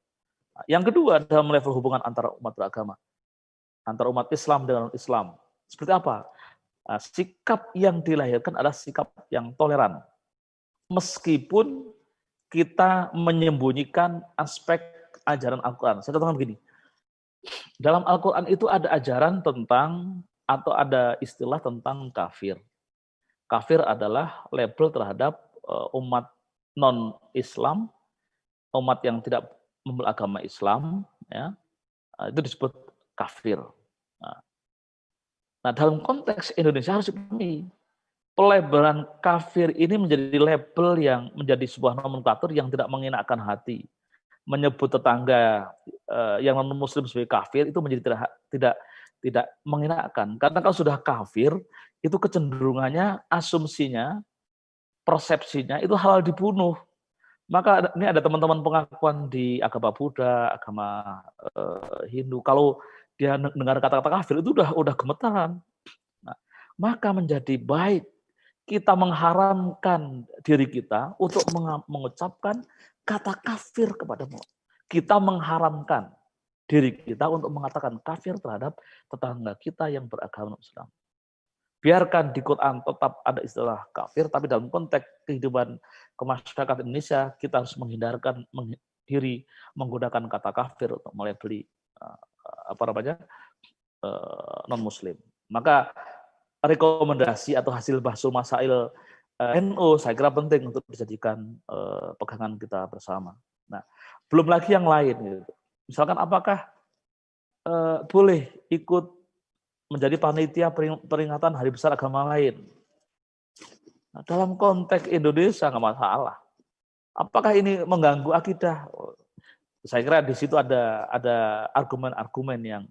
Yang kedua dalam level hubungan antara umat beragama, antara umat Islam dengan Islam. Seperti apa? Sikap yang dilahirkan adalah sikap yang toleran. Meskipun kita menyembunyikan aspek ajaran Al-Quran. Saya katakan begini, dalam Al-Quran itu ada ajaran tentang, atau ada istilah tentang kafir. Kafir adalah label terhadap umat non-Islam, umat yang tidak memeluk agama Islam, ya, itu disebut kafir. Nah, dalam konteks Indonesia harus dipahami, pelabelan kafir ini menjadi label yang menjadi sebuah nomenklatur yang tidak mengenakkan hati. Menyebut tetangga yang non-muslim sebagai kafir itu menjadi tidak mengenakkan. Karena kalau sudah kafir, itu kecenderungannya, asumsinya, persepsinya itu halal dibunuh. Maka ini ada teman-teman pengakuan di agama Buddha, agama Hindu. Kalau dia dengar kata-kata kafir itu udah gemetaran. Nah, maka menjadi baik kita mengharamkan diri kita untuk mengucapkan kata kafir kepada Allah. Kita mengharamkan diri kita untuk mengatakan kafir terhadap tetangga kita yang beragama Islam. Biarkan di Quran tetap ada istilah kafir, tapi dalam konteks kehidupan kemasyarakat Indonesia kita harus menghindarkan diri menggunakan kata kafir untuk melabeli non-Muslim. Maka rekomendasi atau hasil bahsul masail NU saya kira penting untuk dijadikan pegangan kita bersama. Nah, belum lagi yang lain. Gitu. Misalkan apakah boleh ikut menjadi panitia peringatan Hari Besar Agama lain? Nah, dalam konteks Indonesia nggak masalah. Apakah ini mengganggu akidah? Saya kira di situ ada argumen-argumen yang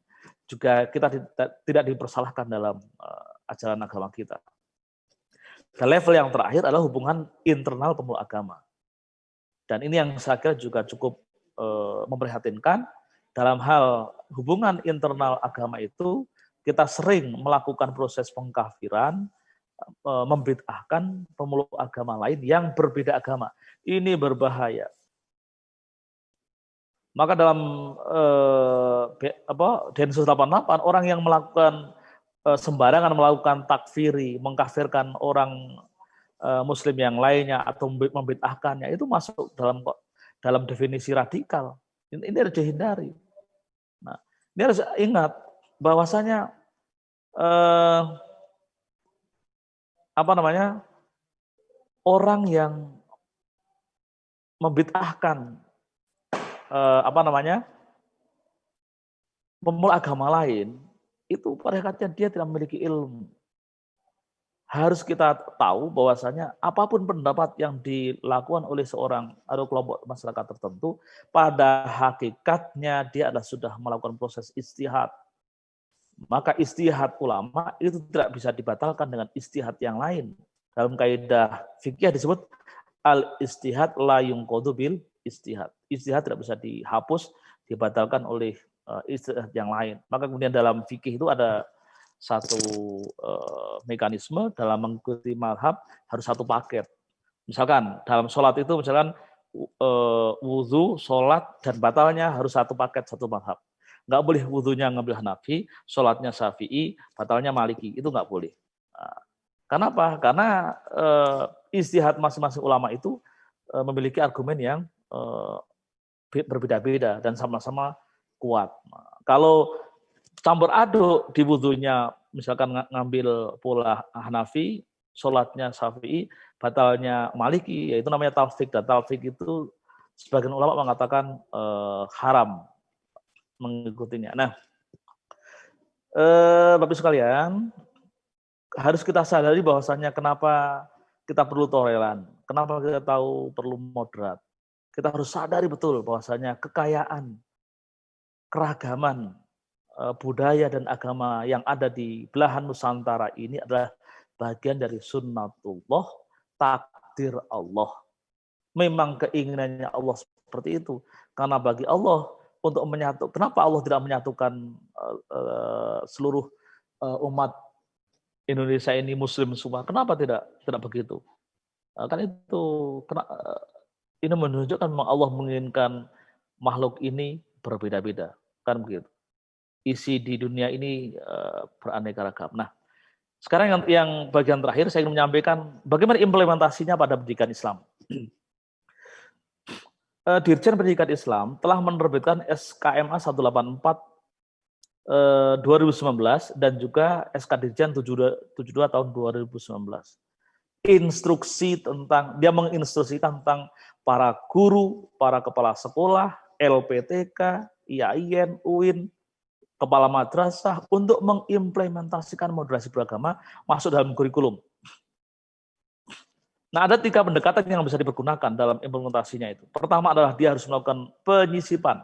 juga kita tidak dipersalahkan dalam ajaran agama kita. Dan level yang terakhir adalah hubungan internal pemeluk agama. Dan ini yang saya kira juga cukup memprihatinkan. Dalam hal hubungan internal agama itu, kita sering melakukan proses pengkafiran, membid'ahkan pemeluk agama lain yang berbeda agama. Ini berbahaya. Maka dalam Densus 88, orang yang melakukan sembarangan melakukan takfiri, mengkafirkan orang Muslim yang lainnya atau membid'ahkannya, itu masuk dalam definisi radikal. Ini harus dihindari. Nah, ini harus ingat bahwasanya orang yang membid'ahkan pemeluk agama lain, itu pada hakikatnya dia tidak memiliki ilmu. Harus kita tahu bahwasanya apapun pendapat yang dilakukan oleh seorang atau kelompok masyarakat tertentu, pada hakikatnya dia adalah sudah melakukan proses ijtihad. Maka ijtihad ulama itu tidak bisa dibatalkan dengan ijtihad yang lain. Dalam kaidah fikih disebut al-ijtihad la yunqadu bil ijtihad. Ijtihad tidak bisa dihapus, dibatalkan oleh ijtihad yang lain. Maka kemudian dalam fikih itu ada satu mekanisme dalam mengikuti mazhab harus satu paket. Misalkan dalam sholat itu misalkan wudhu, sholat, dan batalnya harus satu paket, satu mazhab. Nggak boleh wudhunya ngambil Hanafi, sholatnya Syafi'i, batalnya Maliki. Itu nggak boleh. Nah, kenapa? Karena ijtihad masing-masing ulama itu memiliki argumen yang berbeda-beda dan sama-sama kuat. Nah, kalau campur aduk di wudhunya, misalkan ngambil pula Hanafi, sholatnya Syafi'i, batalnya Maliki, yaitu namanya talfik. Dan talfik itu sebagian ulama mengatakan haram mengikutinya. Nah, Bapak sekalian, harus kita sadari bahwasannya kenapa kita perlu toleran, kenapa kita tahu perlu moderat. Kita harus sadari betul bahwasannya kekayaan, keragaman budaya dan agama yang ada di belahan Nusantara ini adalah bagian dari sunnatullah, takdir Allah. Memang keinginannya Allah seperti itu. Karena bagi Allah untuk kenapa Allah tidak menyatukan seluruh umat Indonesia ini Muslim semua? Kenapa tidak begitu? Kan itu ini menunjukkan memang Allah menginginkan makhluk ini berbeda-beda, kan begitu. Isi di dunia ini beraneka ragam. Nah, sekarang yang bagian terakhir saya ingin menyampaikan bagaimana implementasinya pada pendidikan Islam. Dirjen Pendidikan Islam telah menerbitkan SKMA 184 2019 dan juga SK Dirjen 72 tahun 2019. Instruksi tentang, dia menginstruksikan tentang para guru, para kepala sekolah, LPTK, IAIN, UIN, kepala madrasah untuk mengimplementasikan moderasi beragama masuk dalam kurikulum. Nah, ada 3 pendekatan yang bisa dipergunakan dalam implementasinya itu. Pertama adalah dia harus melakukan penyisipan.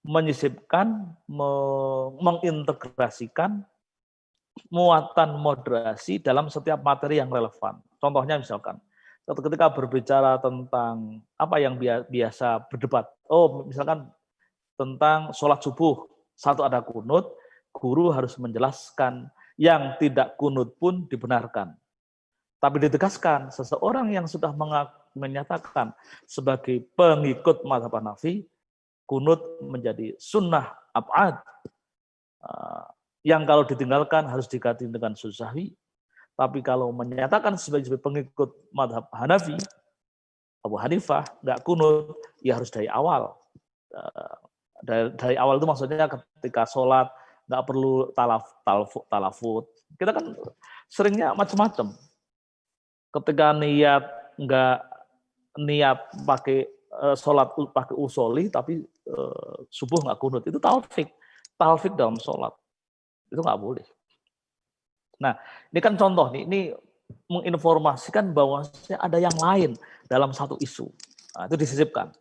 Menyisipkan, mengintegrasikan muatan moderasi dalam setiap materi yang relevan. Contohnya misalkan, ketika berbicara tentang apa yang biasa berdebat, misalkan tentang sholat subuh, satu ada kunut, guru harus menjelaskan yang tidak kunut pun dibenarkan. Tapi ditegaskan, seseorang yang sudah menyatakan sebagai pengikut mazhab Hanafi, kunut menjadi sunnah ab'ad, yang kalau ditinggalkan harus diganti dengan sahwi. Tapi kalau menyatakan sebagai pengikut mazhab Hanafi, Abu Hanifah, nggak kunut, ya harus dari awal. Dari awal itu maksudnya ketika sholat nggak perlu talafut. Kita kan seringnya macam-macam. Ketika niat pakai sholat pakai usoli, tapi subuh nggak kunut, itu talfik dalam sholat, itu nggak boleh. Nah, ini kan contoh nih, ini menginformasikan bahwa ada yang lain dalam satu isu. Nah, itu disisipkan.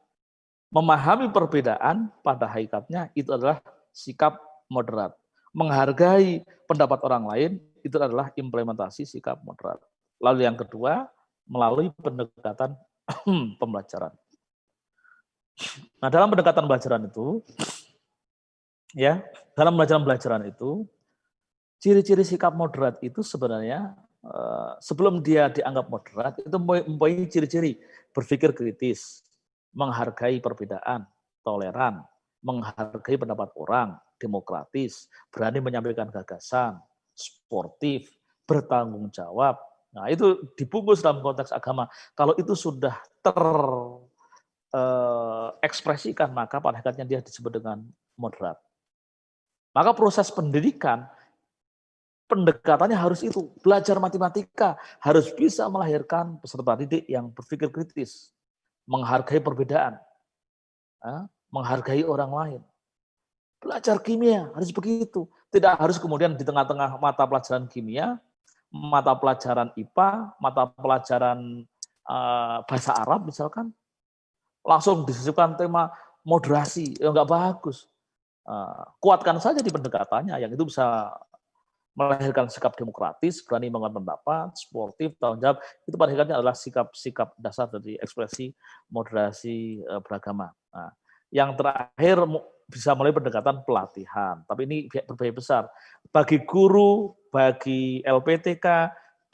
Memahami perbedaan pada hakikatnya itu adalah sikap moderat. Menghargai pendapat orang lain itu adalah implementasi sikap moderat. Lalu yang kedua, melalui pendekatan pembelajaran. Nah, dalam pendekatan pembelajaran itu, dalam pembelajaran itu, ciri-ciri sikap moderat itu sebenarnya sebelum dia dianggap moderat itu mempunyai ciri-ciri berpikir kritis, menghargai perbedaan, toleran, menghargai pendapat orang, demokratis, berani menyampaikan gagasan, sportif, bertanggung jawab. Nah, itu dibungkus dalam konteks agama. Kalau itu sudah terekspresikan, maka pada hakikatnya dia disebut dengan moderat. Maka proses pendidikan, pendekatannya harus itu. Belajar matematika harus bisa melahirkan peserta didik yang berpikir kritis, menghargai perbedaan, menghargai orang lain. Belajar kimia harus begitu. Tidak harus kemudian di tengah-tengah mata pelajaran kimia, mata pelajaran IPA, mata pelajaran bahasa Arab misalkan, langsung disisipkan tema moderasi. Ya nggak bagus. Kuatkan saja di pendekatannya, yang itu bisa melahirkan sikap demokratis, berani mengeluarkan pendapat, sportif, tanggung jawab. Itu pada hakikatnya adalah sikap dasar dari ekspresi moderasi beragama. Nah, yang terakhir bisa melalui pendekatan pelatihan, tapi ini berbahaya besar. Bagi guru, bagi LPTK,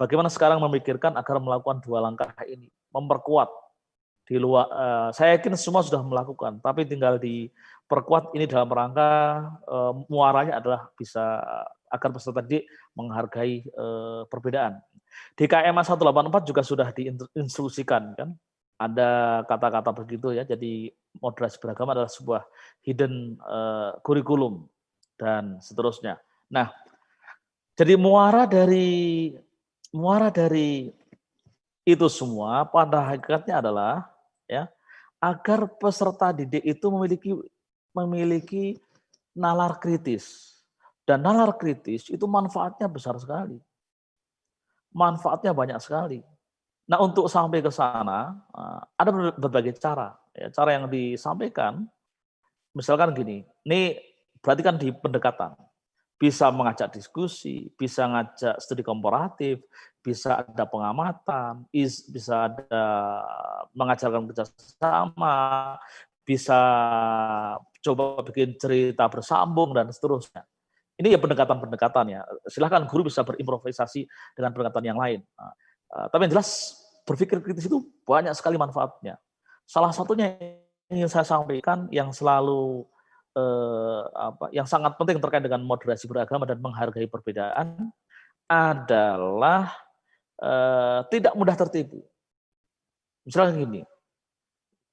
bagaimana sekarang memikirkan agar melakukan 2 langkah ini, memperkuat di luar. Saya yakin semua sudah melakukan, tapi tinggal diperkuat ini dalam rangka muaranya adalah bisa agar peserta didik menghargai perbedaan. Di KMA 184 juga sudah diinstruksikan kan, ada kata-kata begitu ya. Jadi moderasi beragama adalah sebuah hidden kurikulum dan seterusnya. Nah, jadi muara dari itu semua pada hakikatnya adalah agar peserta didik itu memiliki nalar kritis. Dan nalar kritis itu manfaatnya besar sekali. Manfaatnya banyak sekali. Nah, untuk sampai ke sana, ada berbagai cara. Cara yang disampaikan, misalkan gini, ini berarti kan di pendekatan. bisa mengajak diskusi, bisa ngajak studi komparatif, bisa ada pengamatan, bisa ada mengajarkan kerjasama, bisa coba bikin cerita bersambung dan seterusnya. Ini ya pendekatan-pendekatan ya. Silahkan guru bisa berimprovisasi dengan pendekatan yang lain. Tapi yang jelas berpikir kritis itu banyak sekali manfaatnya. Salah satunya yang ingin saya sampaikan yang selalu yang sangat penting terkait dengan moderasi beragama dan menghargai perbedaan adalah tidak mudah tertipu. Misalnya gini,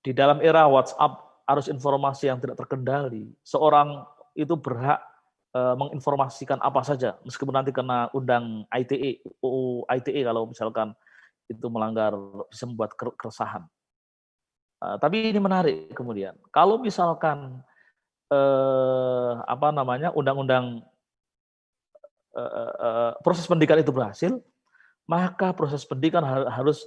di dalam era WhatsApp, arus informasi yang tidak terkendali, seorang itu berhak menginformasikan apa saja, meskipun nanti kena undang ITE, UU ITE kalau misalkan itu melanggar, bisa membuat keresahan. Tapi ini menarik kemudian, kalau misalkan undang-undang proses pendidikan itu berhasil, maka proses pendidikan harus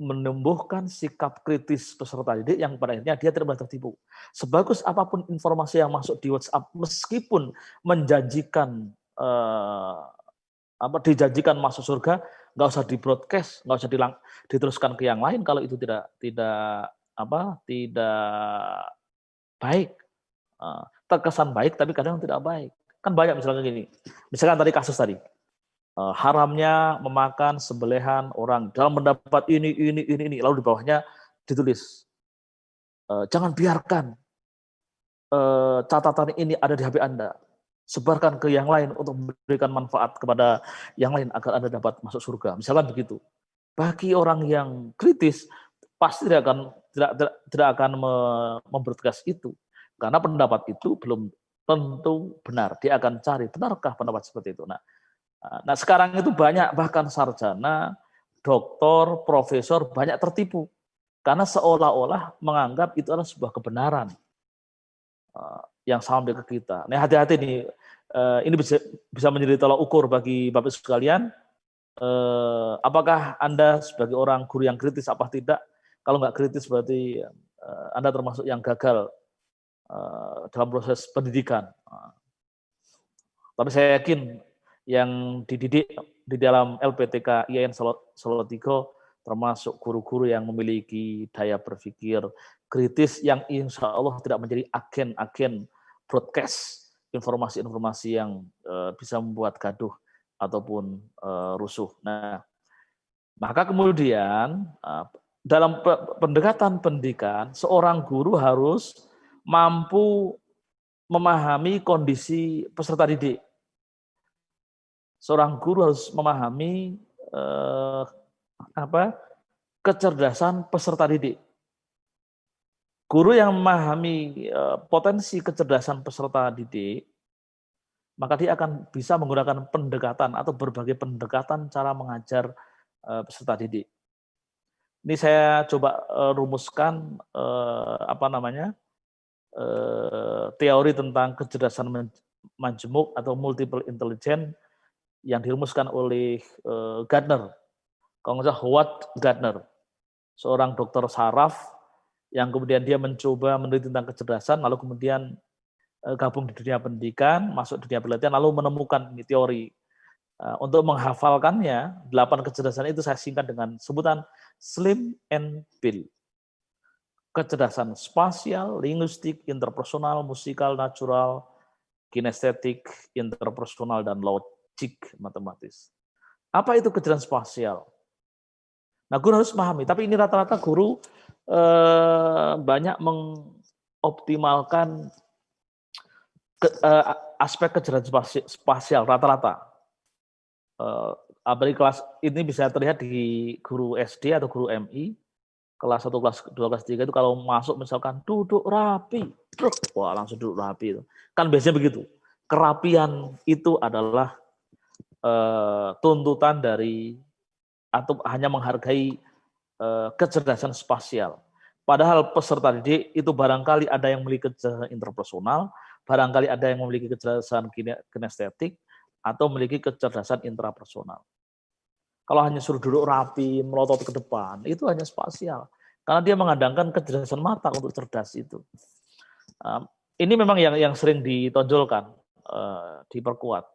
menumbuhkan sikap kritis peserta didik yang pada akhirnya dia tidak mudah tertipu. Sebagus apapun informasi yang masuk di WhatsApp, meskipun menjanjikan dijanjikan masuk surga, nggak usah di broadcast, nggak usah diteruskan ke yang lain kalau itu tidak baik. Terkesan baik tapi kadang tidak baik. Kan banyak misalnya gini. Misalkan tadi kasus tadi. Haramnya memakan sembelihan orang dalam mendapat ini, lalu di bawahnya ditulis jangan biarkan catatan ini ada di HP Anda, sebarkan ke yang lain untuk memberikan manfaat kepada yang lain agar Anda dapat masuk surga, misalkan begitu. Bagi orang yang kritis pasti tidak akan membertegas itu, karena pendapat itu belum tentu benar. Dia akan cari benarkah pendapat seperti itu. Nah, sekarang itu banyak bahkan sarjana, doktor, profesor banyak tertipu karena seolah-olah menganggap itu adalah sebuah kebenaran yang sampai ke kita. Nah, hati-hati nih, ini bisa menjadi tolak ukur bagi Bapak sekalian. Apakah Anda sebagai orang guru yang kritis apa tidak? Kalau nggak kritis berarti Anda termasuk yang gagal dalam proses pendidikan. Tapi saya yakin yang dididik di dalam LPTK IAIN Salatiga termasuk guru-guru yang memiliki daya berpikir kritis yang insya Allah tidak menjadi agen-agen broadcast informasi-informasi yang bisa membuat gaduh ataupun rusuh. Nah, maka kemudian dalam pendekatan pendidikan, seorang guru harus mampu memahami kondisi peserta didik. Seorang guru harus memahami kecerdasan peserta didik. Guru yang memahami potensi kecerdasan peserta didik, maka dia akan bisa menggunakan pendekatan atau berbagai pendekatan cara mengajar peserta didik. Ini saya coba rumuskan teori tentang kecerdasan majemuk atau multiple intelligence yang dirumuskan oleh Gardner, kalau nggak salah Howard Gardner, seorang dokter saraf yang kemudian dia mencoba meneliti tentang kecerdasan, lalu kemudian gabung di dunia pendidikan, masuk dunia penelitian, lalu menemukan ini teori. Untuk menghafalkannya, 8 kecerdasan itu saya singkat dengan sebutan SLIM and PIL. Kecerdasan spasial, linguistik, interpersonal, musikal, natural, kinestetik, interpersonal, dan logik matematis. Apa itu kecerdasan spasial? Nah, guru harus memahami, tapi ini rata-rata guru banyak mengoptimalkan aspek kecerdasan spasial rata-rata. Apalagi kelas ini bisa terlihat di guru SD atau guru MI, kelas 1, kelas 2, kelas 3 itu kalau masuk misalkan duduk rapi, wah langsung duduk rapi itu. Kan biasanya begitu. Kerapian itu adalah tuntutan dari atau hanya menghargai kecerdasan spasial. Padahal peserta didik itu barangkali ada yang memiliki kecerdasan interpersonal, barangkali ada yang memiliki kecerdasan kinestetik, atau memiliki kecerdasan intrapersonal. Kalau hanya suruh duduk rapi, melotot ke depan, itu hanya spasial. Karena dia mengandalkan kecerdasan mata untuk cerdas itu. Ini memang yang sering ditonjolkan. diperkuat.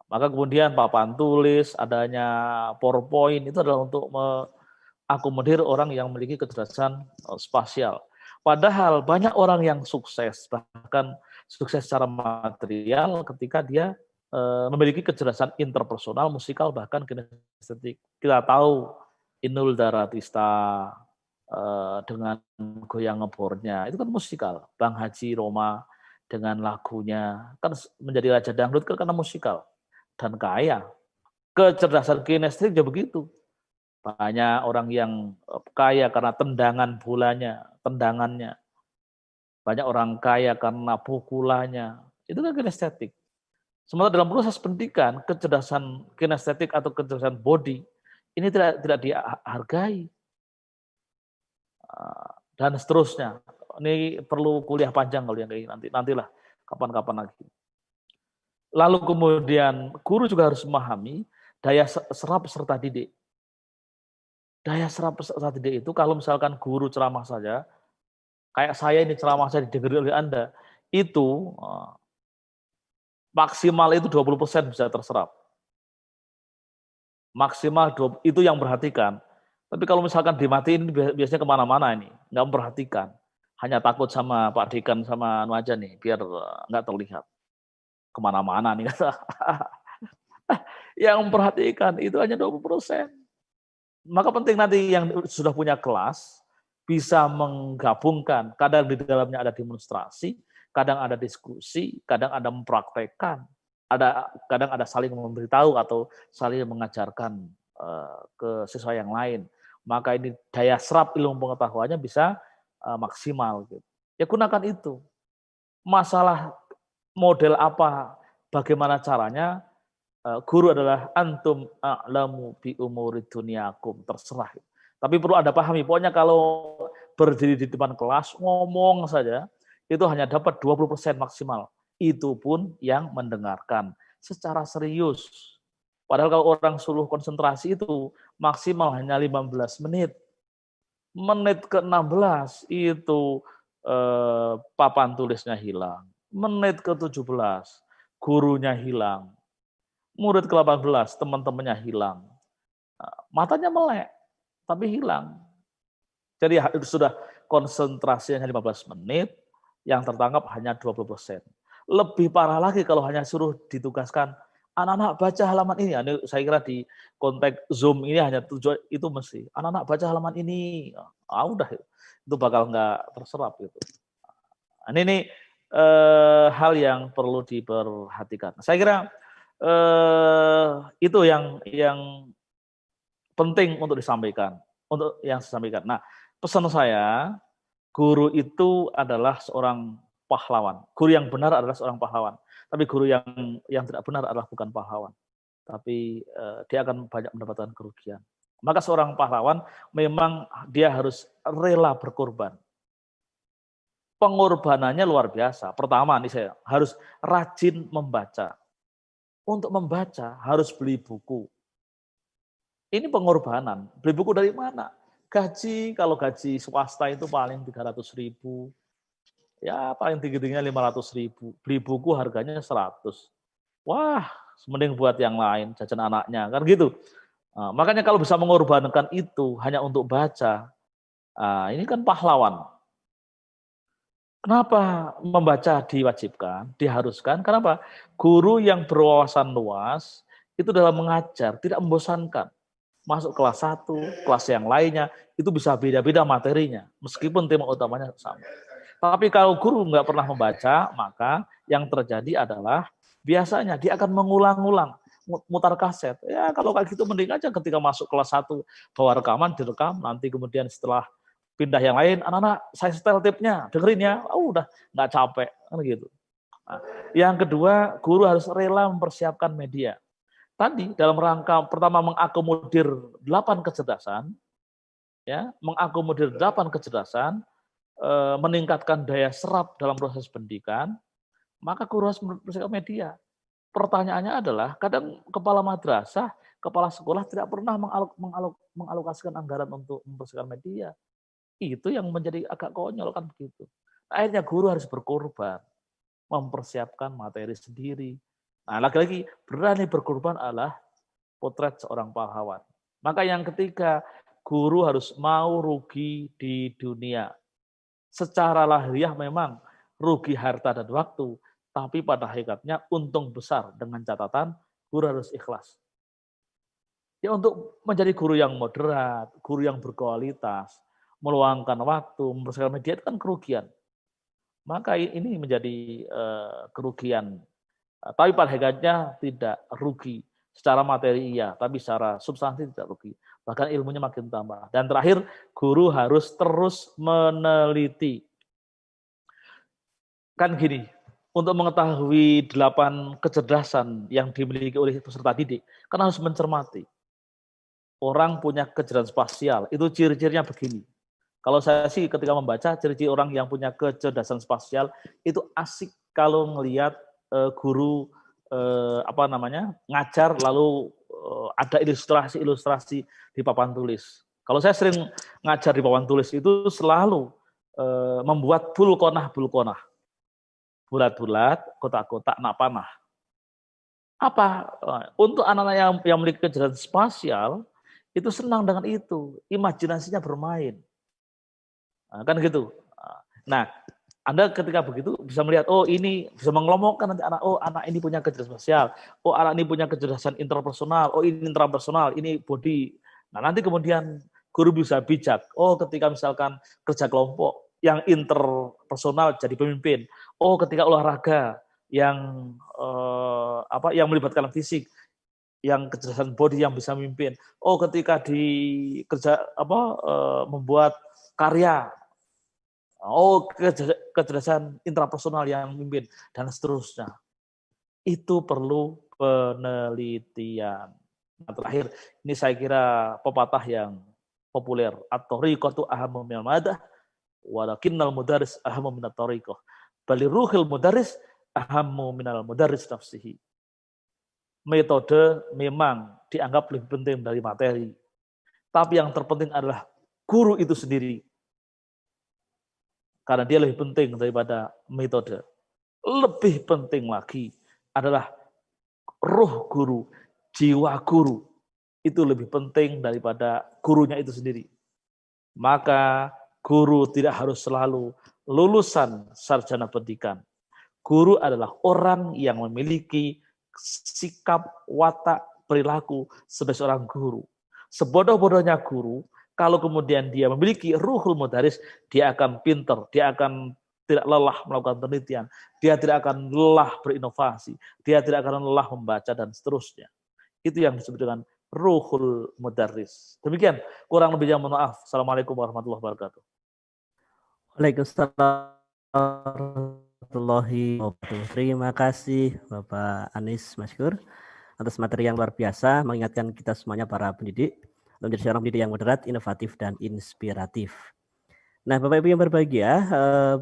Maka kemudian papan tulis, adanya PowerPoint itu adalah untuk mengakomodir orang yang memiliki kecerdasan spasial. Padahal banyak orang yang sukses, bahkan sukses secara material ketika dia memiliki kecerdasan interpersonal, musikal, bahkan kinestetik. Kita tahu Inul Daratista dengan goyang ngebornya, itu kan musikal. Bang Haji Roma dengan lagunya, kan menjadi raja dangdut kan karena musikal dan kaya. Kecerdasan kinestetik juga begitu. Banyak orang yang kaya karena tendangannya. Banyak orang kaya karena pukulannya. Itu kan kinestetik. Sementara dalam proses pendidikan, kecerdasan kinestetik atau kecerdasan body ini tidak dihargai. Dan seterusnya. Ini perlu kuliah panjang kalau yang kayak nantilah kapan-kapan lagi. Lalu kemudian guru juga harus memahami daya serap peserta didik. Daya serap peserta didik itu kalau misalkan guru ceramah saja, kayak saya ini ceramah saya didengar oleh Anda, itu maksimal itu 20% bisa terserap. Maksimal itu yang perhatikan. Tapi kalau misalkan dimatiin biasanya kemana-mana ini, nggak memperhatikan. Hanya takut sama Pak Dekan sama anu aja nih, biar nggak terlihat. Kemana-mana nih kata. Yang memperhatikan itu hanya 20%. Maka penting nanti yang sudah punya kelas bisa menggabungkan, kadang di dalamnya ada demonstrasi, kadang ada diskusi, kadang ada mempraktekkan, kadang ada saling memberitahu atau saling mengajarkan ke siswa yang lain. Maka ini daya serap ilmu pengetahuannya bisa maksimal. Gitu. Ya gunakan itu. Masalah model apa, bagaimana caranya, guru adalah antum a'lamu bi umuri dunyakum, terserah. Tapi perlu Anda pahami, pokoknya kalau berdiri di depan kelas, ngomong saja, itu hanya dapat 20% maksimal. Itu pun yang mendengarkan secara serius. Padahal kalau orang suruh konsentrasi itu maksimal hanya 15 menit. Menit ke-16 itu papan tulisnya hilang. Menit ke-17 gurunya hilang. Murid ke-18 teman-temannya hilang. Matanya melek, tapi hilang. Jadi sudah konsentrasinya 15 menit, yang tertangkap hanya 20%. Lebih parah lagi kalau hanya suruh ditugaskan, anak-anak baca halaman ini. Saya kira di konteks Zoom ini hanya tujuan itu mesti, anak-anak baca halaman ini. Udah, itu bakal nggak terserap. Gitu. Ini hal yang perlu diperhatikan. Saya kira itu yang penting untuk disampaikan, untuk yang saya sampaikan. Nah, pesan saya, guru itu adalah seorang pahlawan. Guru yang benar adalah seorang pahlawan. Tapi guru yang tidak benar adalah bukan pahlawan. Tapi dia akan banyak mendapatkan kerugian. Maka seorang pahlawan memang dia harus rela berkorban. Pengorbanannya luar biasa. Pertama nih saya harus rajin membaca. Untuk membaca harus beli buku. Ini pengorbanan. Beli buku dari mana? Gaji, kalau gaji swasta itu paling 300.000. Ya paling tinggi-tingginya 500.000. Beli buku harganya 100. Wah, mending buat yang lain, jajan anaknya. Kan gitu. Nah, makanya kalau bisa mengorbankan itu hanya untuk baca, ini kan pahlawan. Kenapa membaca diwajibkan, diharuskan? Kenapa? Guru yang berwawasan luas itu dalam mengajar tidak membosankan. Masuk kelas 1, kelas yang lainnya, itu bisa beda-beda materinya, meskipun tema utamanya sama. Tapi kalau guru nggak pernah membaca, maka yang terjadi adalah biasanya dia akan mengulang-ulang, mutar kaset. Ya kalau kayak gitu mending aja ketika masuk kelas 1, bawa rekaman, direkam, nanti kemudian setelah pindah yang lain, anak-anak saya setel tipnya, dengerin ya, udah nggak capek, kan gitu. Nah, yang kedua, guru harus rela mempersiapkan media. Tadi dalam rangka pertama mengakomodir 8 kecerdasan, ya, mengakomodir 8 kecerdasan, meningkatkan daya serap dalam proses pendidikan, maka guru harus mempersiapkan media. Pertanyaannya adalah, kadang kepala madrasah, kepala sekolah tidak pernah mengalokasikan anggaran untuk mempersiapkan media. Itu yang menjadi agak konyol kan begitu. Akhirnya guru harus berkorban. mempersiapkan materi sendiri. Nah, lagi-lagi berani berkorban adalah potret seorang pahlawan. Maka yang ketiga, guru harus mau rugi di dunia. Secara lahiriah memang rugi harta dan waktu, tapi pada hakikatnya untung besar dengan catatan guru harus ikhlas. Ya untuk menjadi guru yang moderat, guru yang berkualitas, meluangkan waktu, mempersiapkan media itu kan kerugian. Maka ini menjadi kerugian. Tapi pada hakikatnya tidak rugi. Secara materi iya, tapi secara substansi tidak rugi. Bahkan ilmunya makin tambah. Dan terakhir, guru harus terus meneliti. Kan gini, untuk mengetahui 8 kecerdasan yang dimiliki oleh peserta didik, kan harus mencermati. Orang punya kecerdasan spasial, itu ciri-cirinya begini. Kalau saya sih ketika membaca ciri-ciri orang yang punya kecerdasan spasial, itu asik kalau ngelihat guru ngajar lalu ada ilustrasi di papan tulis. Kalau saya sering ngajar di papan tulis itu selalu membuat bulkonah, bulat-bulat, kotak-kotak, nak panah. Apa? Untuk anak-anak yang memiliki kecerdasan spasial itu senang dengan itu, imajinasinya bermain. Nah, kan gitu. Nah, Anda ketika begitu bisa melihat, oh ini bisa mengelompokkan nanti anak, oh anak ini punya kecerdasan sosial, oh anak ini punya kecerdasan interpersonal, oh ini intrapersonal, ini body. Nah nanti kemudian guru bisa bijak, oh ketika misalkan kerja kelompok yang interpersonal jadi pemimpin, oh ketika olahraga yang yang melibatkan fisik, yang kecerdasan body yang bisa memimpin, oh ketika di kerja membuat karya, oh kecerdasan intrapersonal yang memimpin, dan seterusnya. Itu perlu penelitian. Nah, terakhir, ini saya kira pepatah yang populer. At-tariqatu ahammu minal madah, walakinnal mudaris ahammu minat tariqah. Bali ruhil mudaris ahammu minal mudaris nafsihi. Metode memang dianggap lebih penting dari materi. Tapi yang terpenting adalah guru itu sendiri. Karena dia lebih penting daripada metode. Lebih penting lagi adalah roh guru, jiwa guru. Itu lebih penting daripada gurunya itu sendiri. Maka guru tidak harus selalu lulusan sarjana pendidikan. Guru adalah orang yang memiliki sikap, watak, perilaku sebagai seorang guru. Sebodoh-bodohnya guru, kalau kemudian dia memiliki ruhul mudaris, dia akan pinter, dia akan tidak lelah melakukan penelitian, dia tidak akan lelah berinovasi, dia tidak akan lelah membaca, dan seterusnya. Itu yang disebut dengan ruhul mudaris. Demikian, kurang lebihnya mohon maaf. Assalamualaikum warahmatullahi wabarakatuh. Waalaikumsalam warahmatullahi wabarakatuh. Terima kasih Bapak Anis Maskur atas materi yang luar biasa, mengingatkan kita semuanya para pendidik untuk menjadi seorang pendidik yang moderat, inovatif, dan inspiratif. Nah, Bapak Ibu yang berbahagia,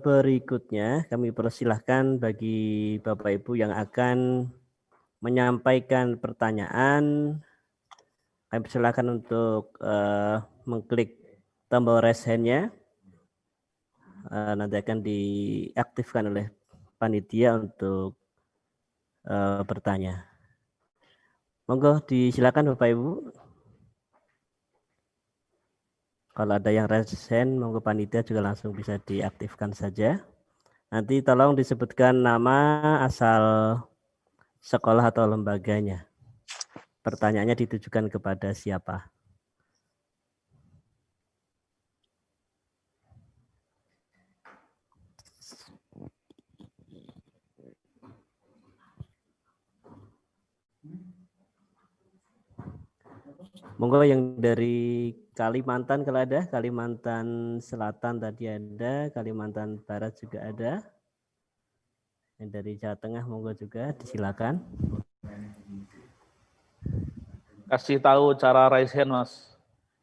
berikutnya kami persilahkan bagi Bapak Ibu yang akan menyampaikan pertanyaan. Kami persilahkan untuk mengklik tombol raise hand-nya. Nanti akan diaktifkan oleh panitia untuk bertanya. Monggo disilakan Bapak Ibu. Kalau ada yang raise hand, monggo panitia juga langsung bisa diaktifkan saja. Nanti tolong disebutkan nama, asal sekolah atau lembaganya. Pertanyaannya ditujukan kepada siapa? Monggo yang dari Kalimantan kalau ada, Kalimantan Selatan tadi ada, Kalimantan Barat juga ada. Yang dari Jawa Tengah monggo juga disilakan. Kasih tahu cara raise hand, Mas.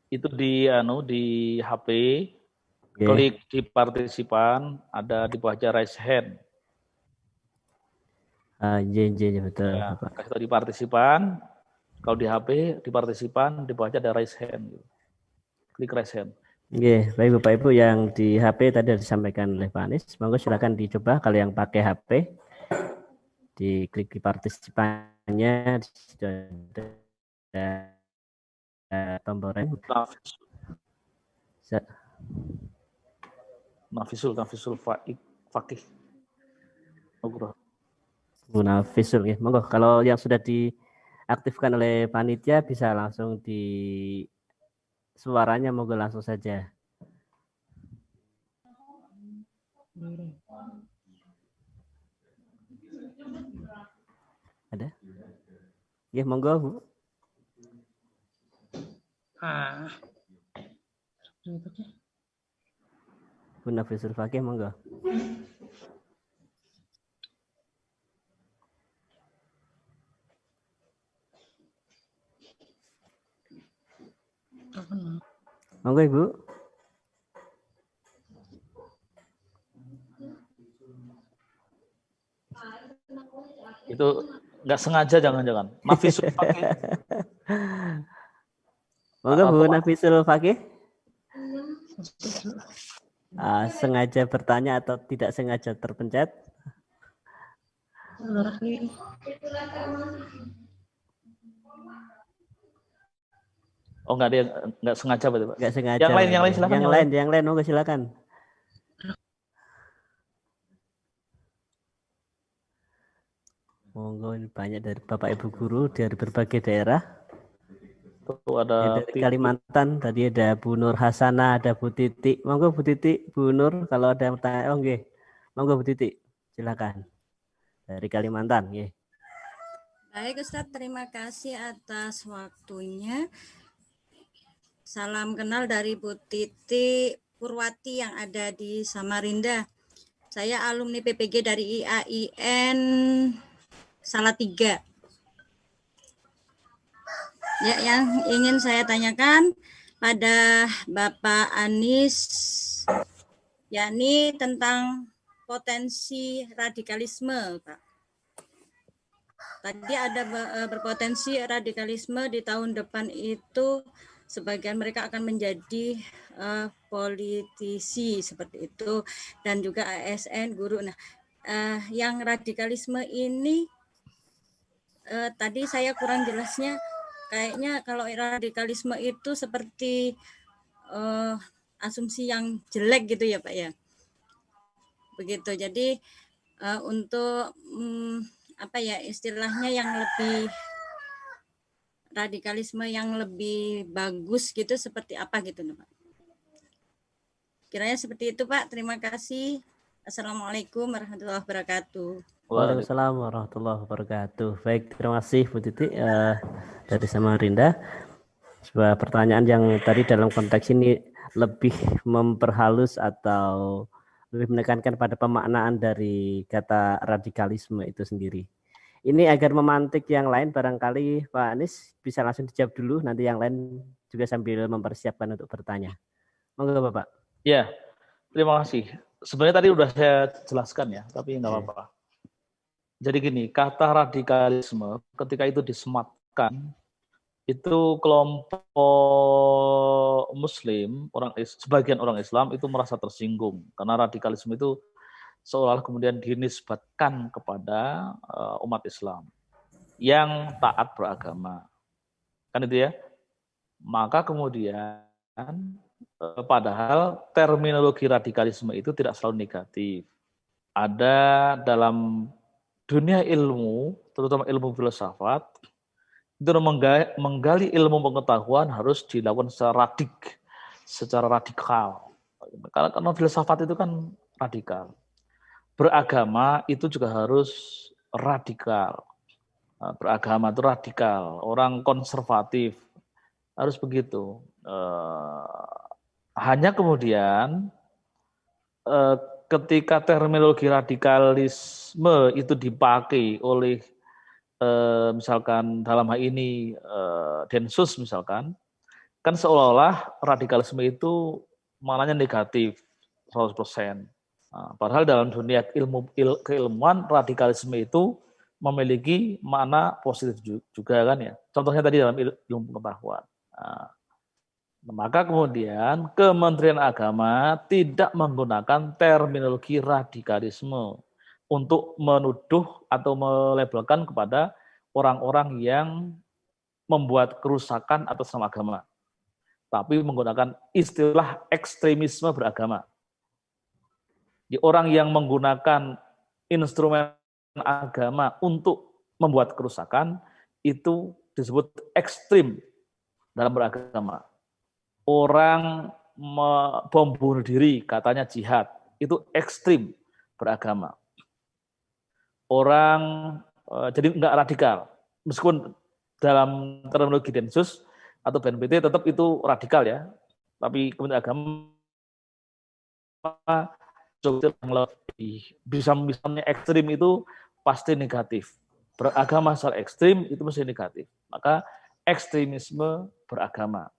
Itu di HP, klik di partisipan, ada di bawah raise hand. Iya betul. Ya, kasih tahu di partisipan. Kalau di HP, di partisipan, di bawah ada raise hand. Klik raise hand. Oke, baik Bapak Ibu yang di HP tadi disampaikan oleh Pak Anies. Monggo silakan dicoba kalau yang pakai HP. Diklik di partisipannya, di situ ada tombol rem. Nafisul Fakih. Nafisul ya. Monggo kalau yang sudah diaktifkan oleh panitia bisa langsung di suaranya, monggo langsung saja. Ada? Ya, monggo Bu. Bu Nafisul Fakih, monggo. Monggo Ibu. Itu nggak sengaja, jangan-jangan. Nafisul Fakih. Monggo Bu Nafisul Fakih. Sengaja bertanya atau tidak sengaja terpencet? Oh, nggak, dia nggak sengaja berarti, Pak. Nggak sengaja. Yang lain silakan. Yang lain monggo silakan. Monggo, ini banyak dari Bapak Ibu guru dari berbagai daerah. Tuh ada dari Kalimantan, tadi ada Bu Nur Hasana, ada Bu Titi. Monggo Bu Titi, Bu Nur, kalau ada yang tanya, oh nggih. Monggo Bu Titi, silakan. Dari Kalimantan, nggih. Baik Ustadz, terima kasih atas waktunya. Salam kenal dari Bu Titi Purwati yang ada di Samarinda. Saya alumni PPG dari IAIN Salatiga. Ya, yang ingin saya tanyakan pada Bapak Anies, yakni tentang potensi radikalisme, Pak. Tadi ada berpotensi radikalisme di tahun depan itu sebagian mereka akan menjadi politisi seperti itu dan juga ASN guru. Nah, yang radikalisme ini tadi saya kurang jelasnya. Kayaknya kalau radikalisme itu seperti asumsi yang jelek gitu ya Pak ya. Begitu. Jadi untuk apa ya istilahnya yang lebih radikalisme yang lebih bagus gitu seperti apa gitu Pak? Kiranya seperti itu Pak. Terima kasih. Assalamualaikum warahmatullahi wabarakatuh. Waalaikumsalam warahmatullahi wabarakatuh. Baik, terima kasih Bu Titi dari Samarinda. Sebuah pertanyaan yang tadi dalam konteks ini lebih memperhalus atau lebih menekankan pada pemaknaan dari kata radikalisme itu sendiri. Ini agar memantik yang lain, barangkali Pak Anies bisa langsung dijawab dulu, nanti yang lain juga sambil mempersiapkan untuk bertanya. Monggo Bapak. Ya, terima kasih. Sebenarnya tadi udah saya jelaskan ya, tapi nggak apa-apa. Jadi gini, kata radikalisme ketika itu disematkan, itu kelompok Muslim, sebagian orang Islam itu merasa tersinggung karena radikalisme itu seolah kemudian dinisbatkan kepada umat Islam yang taat beragama, kan itu ya. Maka kemudian padahal terminologi radikalisme itu tidak selalu negatif. Ada dalam dunia ilmu, terutama ilmu filsafat, itu menggali ilmu pengetahuan harus dilakukan secara radikal. Karena filsafat itu kan radikal. Beragama itu juga harus radikal. Beragama itu radikal. Orang konservatif harus begitu. Hanya kemudian ketika terminologi radikalisme itu dipakai oleh misalkan dalam hal ini Densus misalkan, kan seolah-olah radikalisme itu maknanya negatif 100%. Padahal dalam dunia keilmuan radikalisme itu memiliki makna positif juga kan ya. Contohnya tadi dalam ilmu pengetahuan. Maka kemudian Kementerian Agama tidak menggunakan terminologi radikalisme, untuk menuduh atau melabelkan kepada orang-orang yang membuat kerusakan atas nama agama, tapi menggunakan istilah ekstremisme beragama. Di orang yang menggunakan instrumen agama untuk membuat kerusakan itu disebut ekstrim dalam beragama. Orang bom bunuh diri, katanya jihad, itu ekstrim beragama. Orang jadi enggak radikal, meskipun dalam terminologi Densus atau BNPT tetap itu radikal ya, tapi Kementerian Agama bisa misalnya ekstrim itu pasti negatif. Beragama secara ekstrim itu mesti negatif. Maka ekstremisme beragama.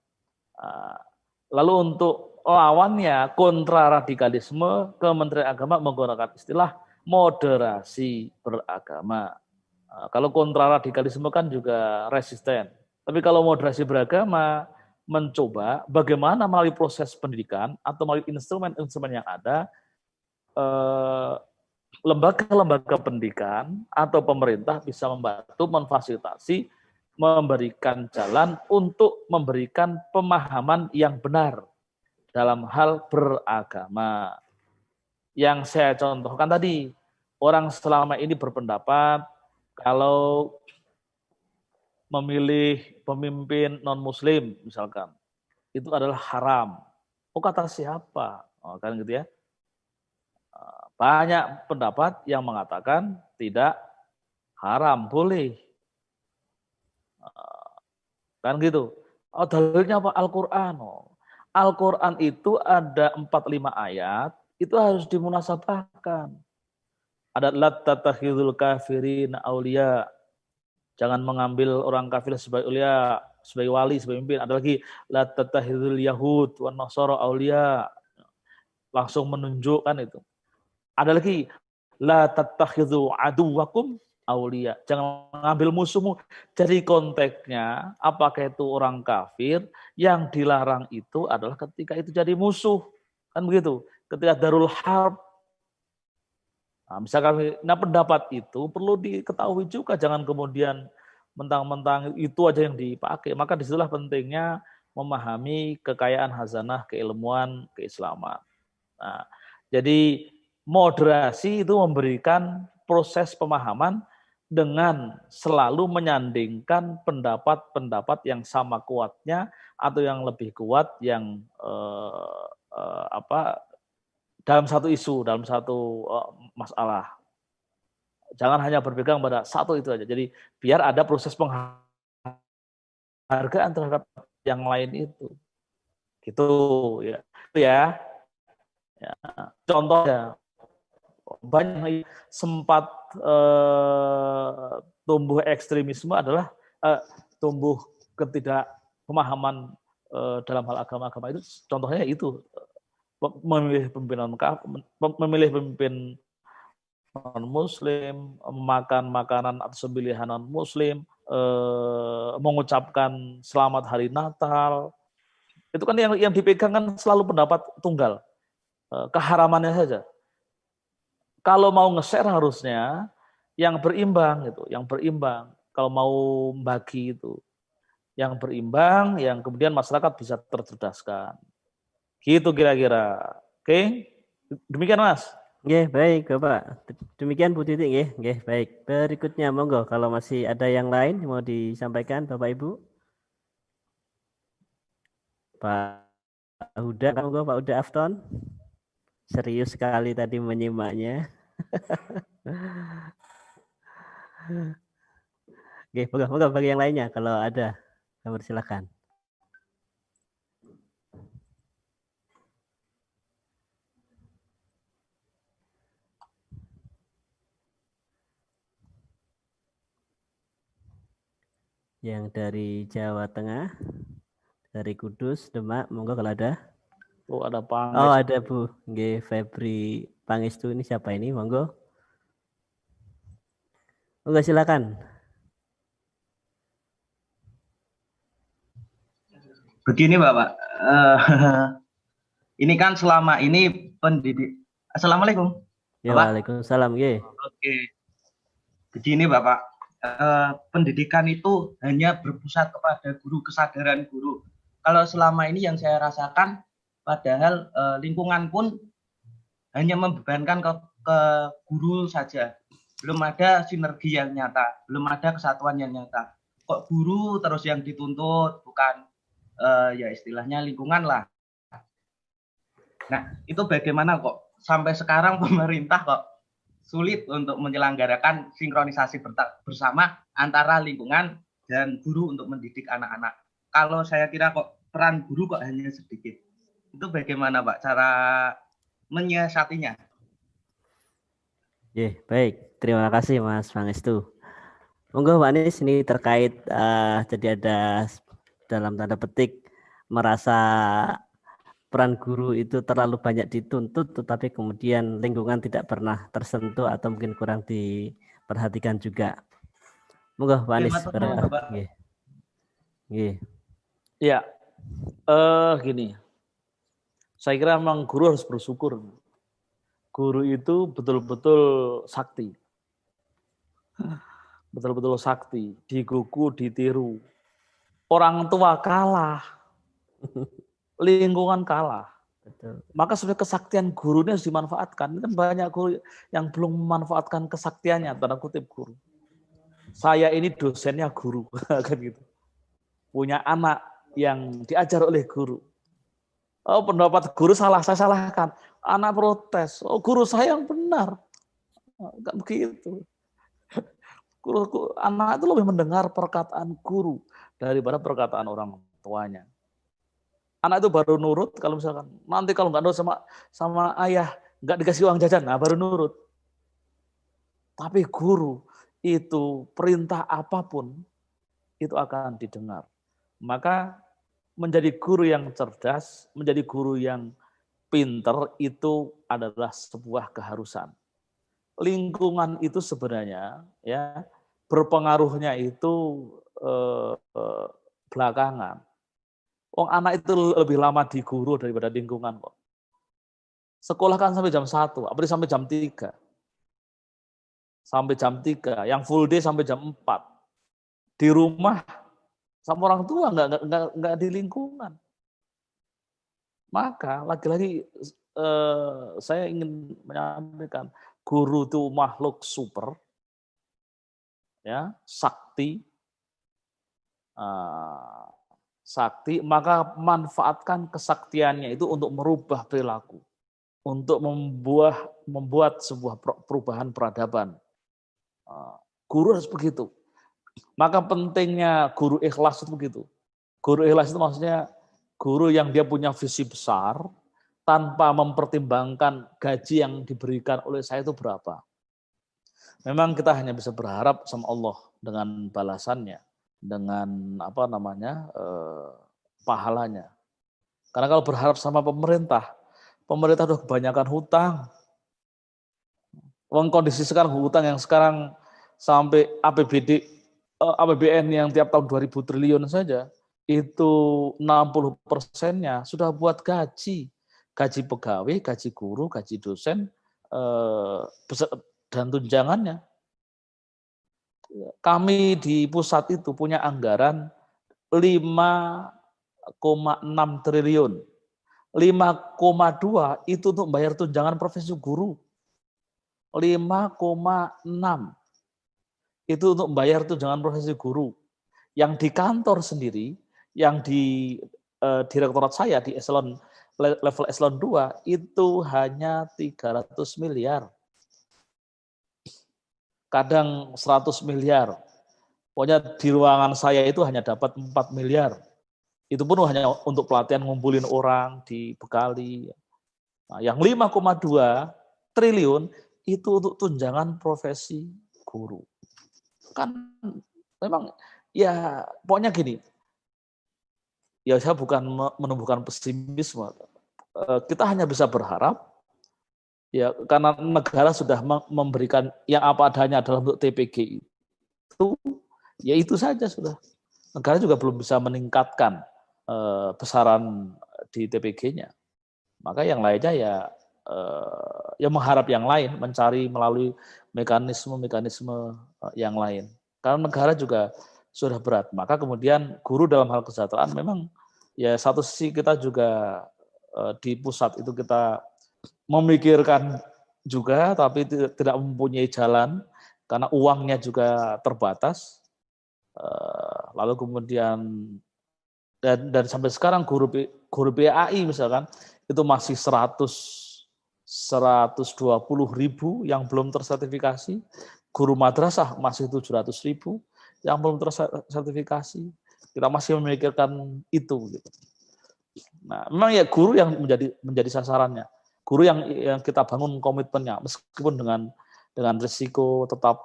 Lalu untuk lawannya kontraradikalisme, Kementerian Agama menggunakan istilah moderasi beragama. Kalau kontraradikalisme kan juga resisten. Tapi kalau moderasi beragama mencoba bagaimana melalui proses pendidikan atau melalui instrumen-instrumen yang ada, lembaga-lembaga pendidikan atau pemerintah bisa membantu, memfasilitasi, memberikan jalan untuk memberikan pemahaman yang benar dalam hal beragama. Yang saya contohkan tadi, orang selama ini berpendapat kalau memilih pemimpin non-muslim misalkan, itu adalah haram. Oh, kata siapa? Oh, kan gitu ya. Banyak pendapat yang mengatakan tidak haram, boleh. Kan gitu. Oh, dalilnya apa? Al-Quran. Oh. Al-Quran itu ada 4-5 ayat, itu harus dimunasabahkan. Ada la tattakhidul kafirin auliya. Jangan mengambil orang kafir sebagai aulia, sebagai wali, sebagai pemimpin. Ada lagi la tattakhidul yahud wan nasara auliya. Langsung menunjukkan itu. Ada lagi la tattakhidhu aduwakum auliya. Jangan mengambil musuhmu. Jadi konteksnya apakah itu orang kafir, yang dilarang itu adalah ketika itu jadi musuh. Kan begitu. Ketika darul harb. Nah, misalkan pendapat itu perlu diketahui juga, jangan kemudian mentang-mentang itu aja yang dipakai. Maka disitulah pentingnya memahami kekayaan hazanah, keilmuan, keislaman. Nah, jadi moderasi itu memberikan proses pemahaman dengan selalu menyandingkan pendapat-pendapat yang sama kuatnya atau yang lebih kuat yang dalam satu isu, dalam satu masalah. Jangan hanya berpegang pada satu itu aja. Jadi biar ada proses penghargaan terhadap yang lain itu. Gitu ya. Itu ya. Ya. Contohnya banyak sempat tumbuh ekstremisme adalah tumbuh ketidakpemahaman dalam hal agama-agama itu. Contohnya itu memilih pemimpin non-muslim, memakan makanan atau pilihan non-muslim, mengucapkan selamat hari Natal. Itu kan yang dipegang kan selalu pendapat tunggal, keharamannya saja. Kalau mau nge-share harusnya yang berimbang gitu, yang berimbang. Kalau mau bagi itu, yang berimbang, yang kemudian masyarakat bisa tercerdaskan. Gitu kira-kira. Oke? Demikian Mas. Nggih, baik Bapak. Demikian Bu Titik nggih. Nggih, baik. Berikutnya monggo kalau masih ada yang lain mau disampaikan Bapak Ibu. Pak Huda, monggo Pak Huda Afton. Serius sekali tadi menyimaknya. Oke, monggo bagi yang lainnya kalau ada, silakan. Yang dari Jawa Tengah, dari Kudus, Demak, monggo kalau ada. Oh, ada Pangestu. Oh, ada Bu. Nggih, Febri Pangestu, ini siapa ini? Monggo. Monggo silakan. Begini Bapak, ini kan selama ini pendidik. Assalamualaikum. Ya, Bapak? waalaikumsalam. Ye. Oke, begini Bapak, pendidikan itu hanya berpusat kepada guru, kesadaran guru. Kalau selama ini yang saya rasakan, padahal lingkungan pun hanya membebankan ke guru saja. Belum ada sinergi yang nyata, belum ada kesatuan yang nyata. Kok guru terus yang dituntut, bukan ya istilahnya lingkungan lah. Nah, itu bagaimana kok sampai sekarang pemerintah kok sulit untuk menyelenggarakan sinkronisasi bersama antara lingkungan dan guru untuk mendidik anak-anak. Kalau saya kira kok peran guru kok hanya sedikit. Itu bagaimana Pak cara menyiasatinya? Baik. Terima kasih Mas Pangestu. Monggo Pak Anies, ini terkait jadi ada dalam tanda petik merasa peran guru itu terlalu banyak dituntut, tetapi kemudian lingkungan tidak pernah tersentuh atau mungkin kurang diperhatikan juga. Monggo Pak Anies. Ya, gini. Saya kira memang guru harus bersyukur. Guru itu betul-betul sakti. Betul-betul sakti, digugu, ditiru. Orang tua kalah. Lingkungan kalah. Betul. Maka sebenarnya kesaktian guru ini harus dimanfaatkan. Kan banyak guru yang belum memanfaatkan kesaktiannya, tanda kutip guru. Saya ini dosennya guru, kan gitu. Punya anak yang diajar oleh guru. Oh, pendapat guru salah, saya salahkan. Anak protes, oh guru saya yang benar. Kan begitu. Anak itu lebih mendengar perkataan guru daripada perkataan orang tuanya. Anak itu baru nurut kalau misalkan nanti kalau nggak nurut sama ayah, nggak dikasih uang jajan, nah baru nurut. Tapi guru itu perintah apapun itu akan didengar. Maka menjadi guru yang cerdas, menjadi guru yang pinter itu adalah sebuah keharusan. Lingkungan itu sebenarnya ya berpengaruhnya itu belakangan. Anak itu lebih lama di guru daripada lingkungan kok. Sekolah kan sampai jam 1, apalagi sampai jam 3. Sampai jam 3, yang full day sampai jam 4. Di rumah sama orang tua nggak di lingkungan. Maka lagi-lagi saya ingin menyampaikan guru itu makhluk super, ya sakti. Sakti, maka manfaatkan kesaktiannya itu untuk merubah perilaku, untuk membuat sebuah perubahan peradaban. Guru harus begitu. Maka pentingnya guru ikhlas itu begitu. Guru ikhlas itu maksudnya guru yang dia punya visi besar tanpa mempertimbangkan gaji yang diberikan oleh saya itu berapa. Memang kita hanya bisa berharap sama Allah dengan balasannya, dengan pahalanya. Karena kalau berharap sama pemerintah udah kebanyakan hutang. Kondisi sekarang hutang yang sekarang sampai APBN yang tiap tahun 2.000 triliun saja, itu 60%-nya sudah buat gaji pegawai, gaji guru, gaji dosen, dan tunjangannya. Kami di pusat itu punya anggaran 5,6 triliun. 5,2 itu untuk bayar tunjangan profesi guru. 5,6 itu untuk membayar tunjangan profesi guru. Yang di kantor sendiri, yang di direktorat saya di level eselon 2 itu hanya 300 miliar. Kadang 100 miliar. Pokoknya di ruangan saya itu hanya dapat 4 miliar. Itu pun hanya untuk pelatihan ngumpulin orang, dibekali. Nah, yang 5,2 triliun itu untuk tunjangan profesi guru. Kan memang ya pokoknya gini. Ya saya bukan menumbuhkan pesimisme. Kita hanya bisa berharap ya karena negara sudah memberikan yang apa adanya dalam bentuk TPG itu, ya itu saja sudah. Negara juga belum bisa meningkatkan besaran di TPG-nya. Maka yang lainnya ya ya mengharap yang lain, mencari melalui mekanisme-mekanisme yang lain. Karena negara juga sudah berat. Maka kemudian guru dalam hal kesejahteraan memang ya satu sisi kita juga di pusat itu kita memikirkan juga, tapi tidak mempunyai jalan karena uangnya juga terbatas. Lalu kemudian dan sampai sekarang guru PAI misalkan itu masih 120.000 yang belum tersertifikasi, guru madrasah masih 700.000 yang belum tersertifikasi. Kita masih memikirkan itu. Gitu. Nah, memang ya guru yang menjadi sasarannya, guru yang kita bangun komitmennya, meskipun dengan risiko tetap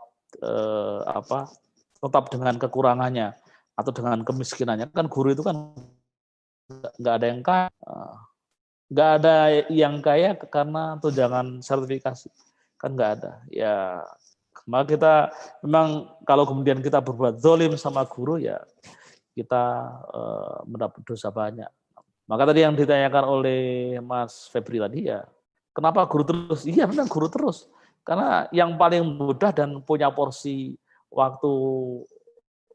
tetap dengan kekurangannya atau dengan kemiskinannya. Kan guru itu kan nggak ada yang kaya. Nggak ada yang kaya karena tunjangan sertifikasi, kan nggak ada. Ya, maka kita memang kalau kemudian kita berbuat zalim sama guru ya kita mendapat dosa banyak. Maka tadi yang ditanyakan oleh Mas Febri tadi ya, kenapa guru terus? Iya memang guru terus, karena yang paling mudah dan punya porsi waktu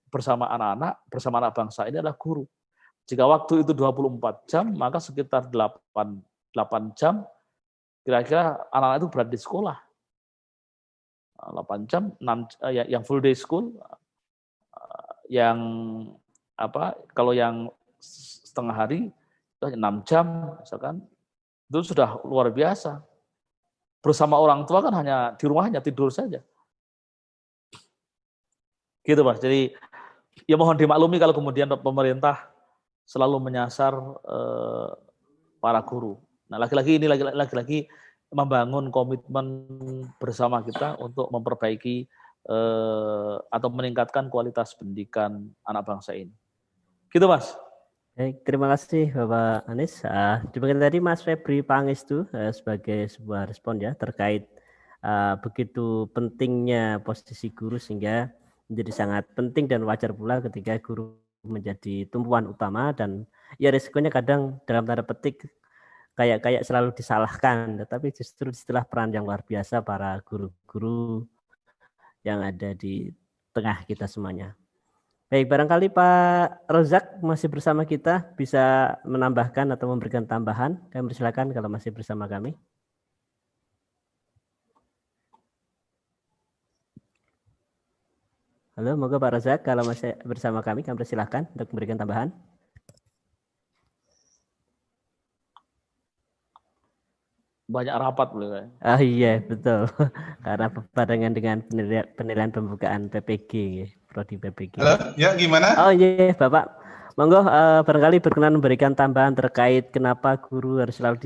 bersama anak-anak, bersama anak bangsa ini adalah guru. Jika waktu itu 24 jam, maka sekitar 8 jam kira-kira anak-anak itu berada di sekolah. 8 jam, 6, yang full day school, yang kalau yang setengah hari 6 jam misalkan, itu sudah luar biasa. Bersama orang tua kan hanya di rumah hanya tidur saja. Gitu Mas. Jadi ya mohon dimaklumi kalau kemudian pemerintah selalu menyasar para guru. Nah, lagi-lagi membangun komitmen bersama kita untuk memperbaiki atau meningkatkan kualitas pendidikan anak bangsa ini. Gitu Mas. Baik, terima kasih Bapak Anies. Demikian tadi Mas Febri Pangestu sebagai sebuah respon ya terkait begitu pentingnya posisi guru sehingga menjadi sangat penting dan wajar pula ketika guru menjadi tumpuan utama dan ya risikonya kadang dalam tanda petik kayak selalu disalahkan, tetapi justru disitulah peran yang luar biasa para guru-guru yang ada di tengah kita semuanya. Baik, barangkali Pak Rozak masih bersama kita, bisa menambahkan atau memberikan tambahan. Kami persilakan kalau masih bersama kami. Halo, moga Pak Rozak kalau masih bersama kami persilahkan untuk memberikan tambahan. Banyak rapat boleh. Ah iya betul, karena berbarengan dengan penilaian pembukaan PPG, prodi PPG. Halo, ya gimana? Oh iya Bapak, monggo barangkali berkenan memberikan tambahan terkait kenapa guru harus selalu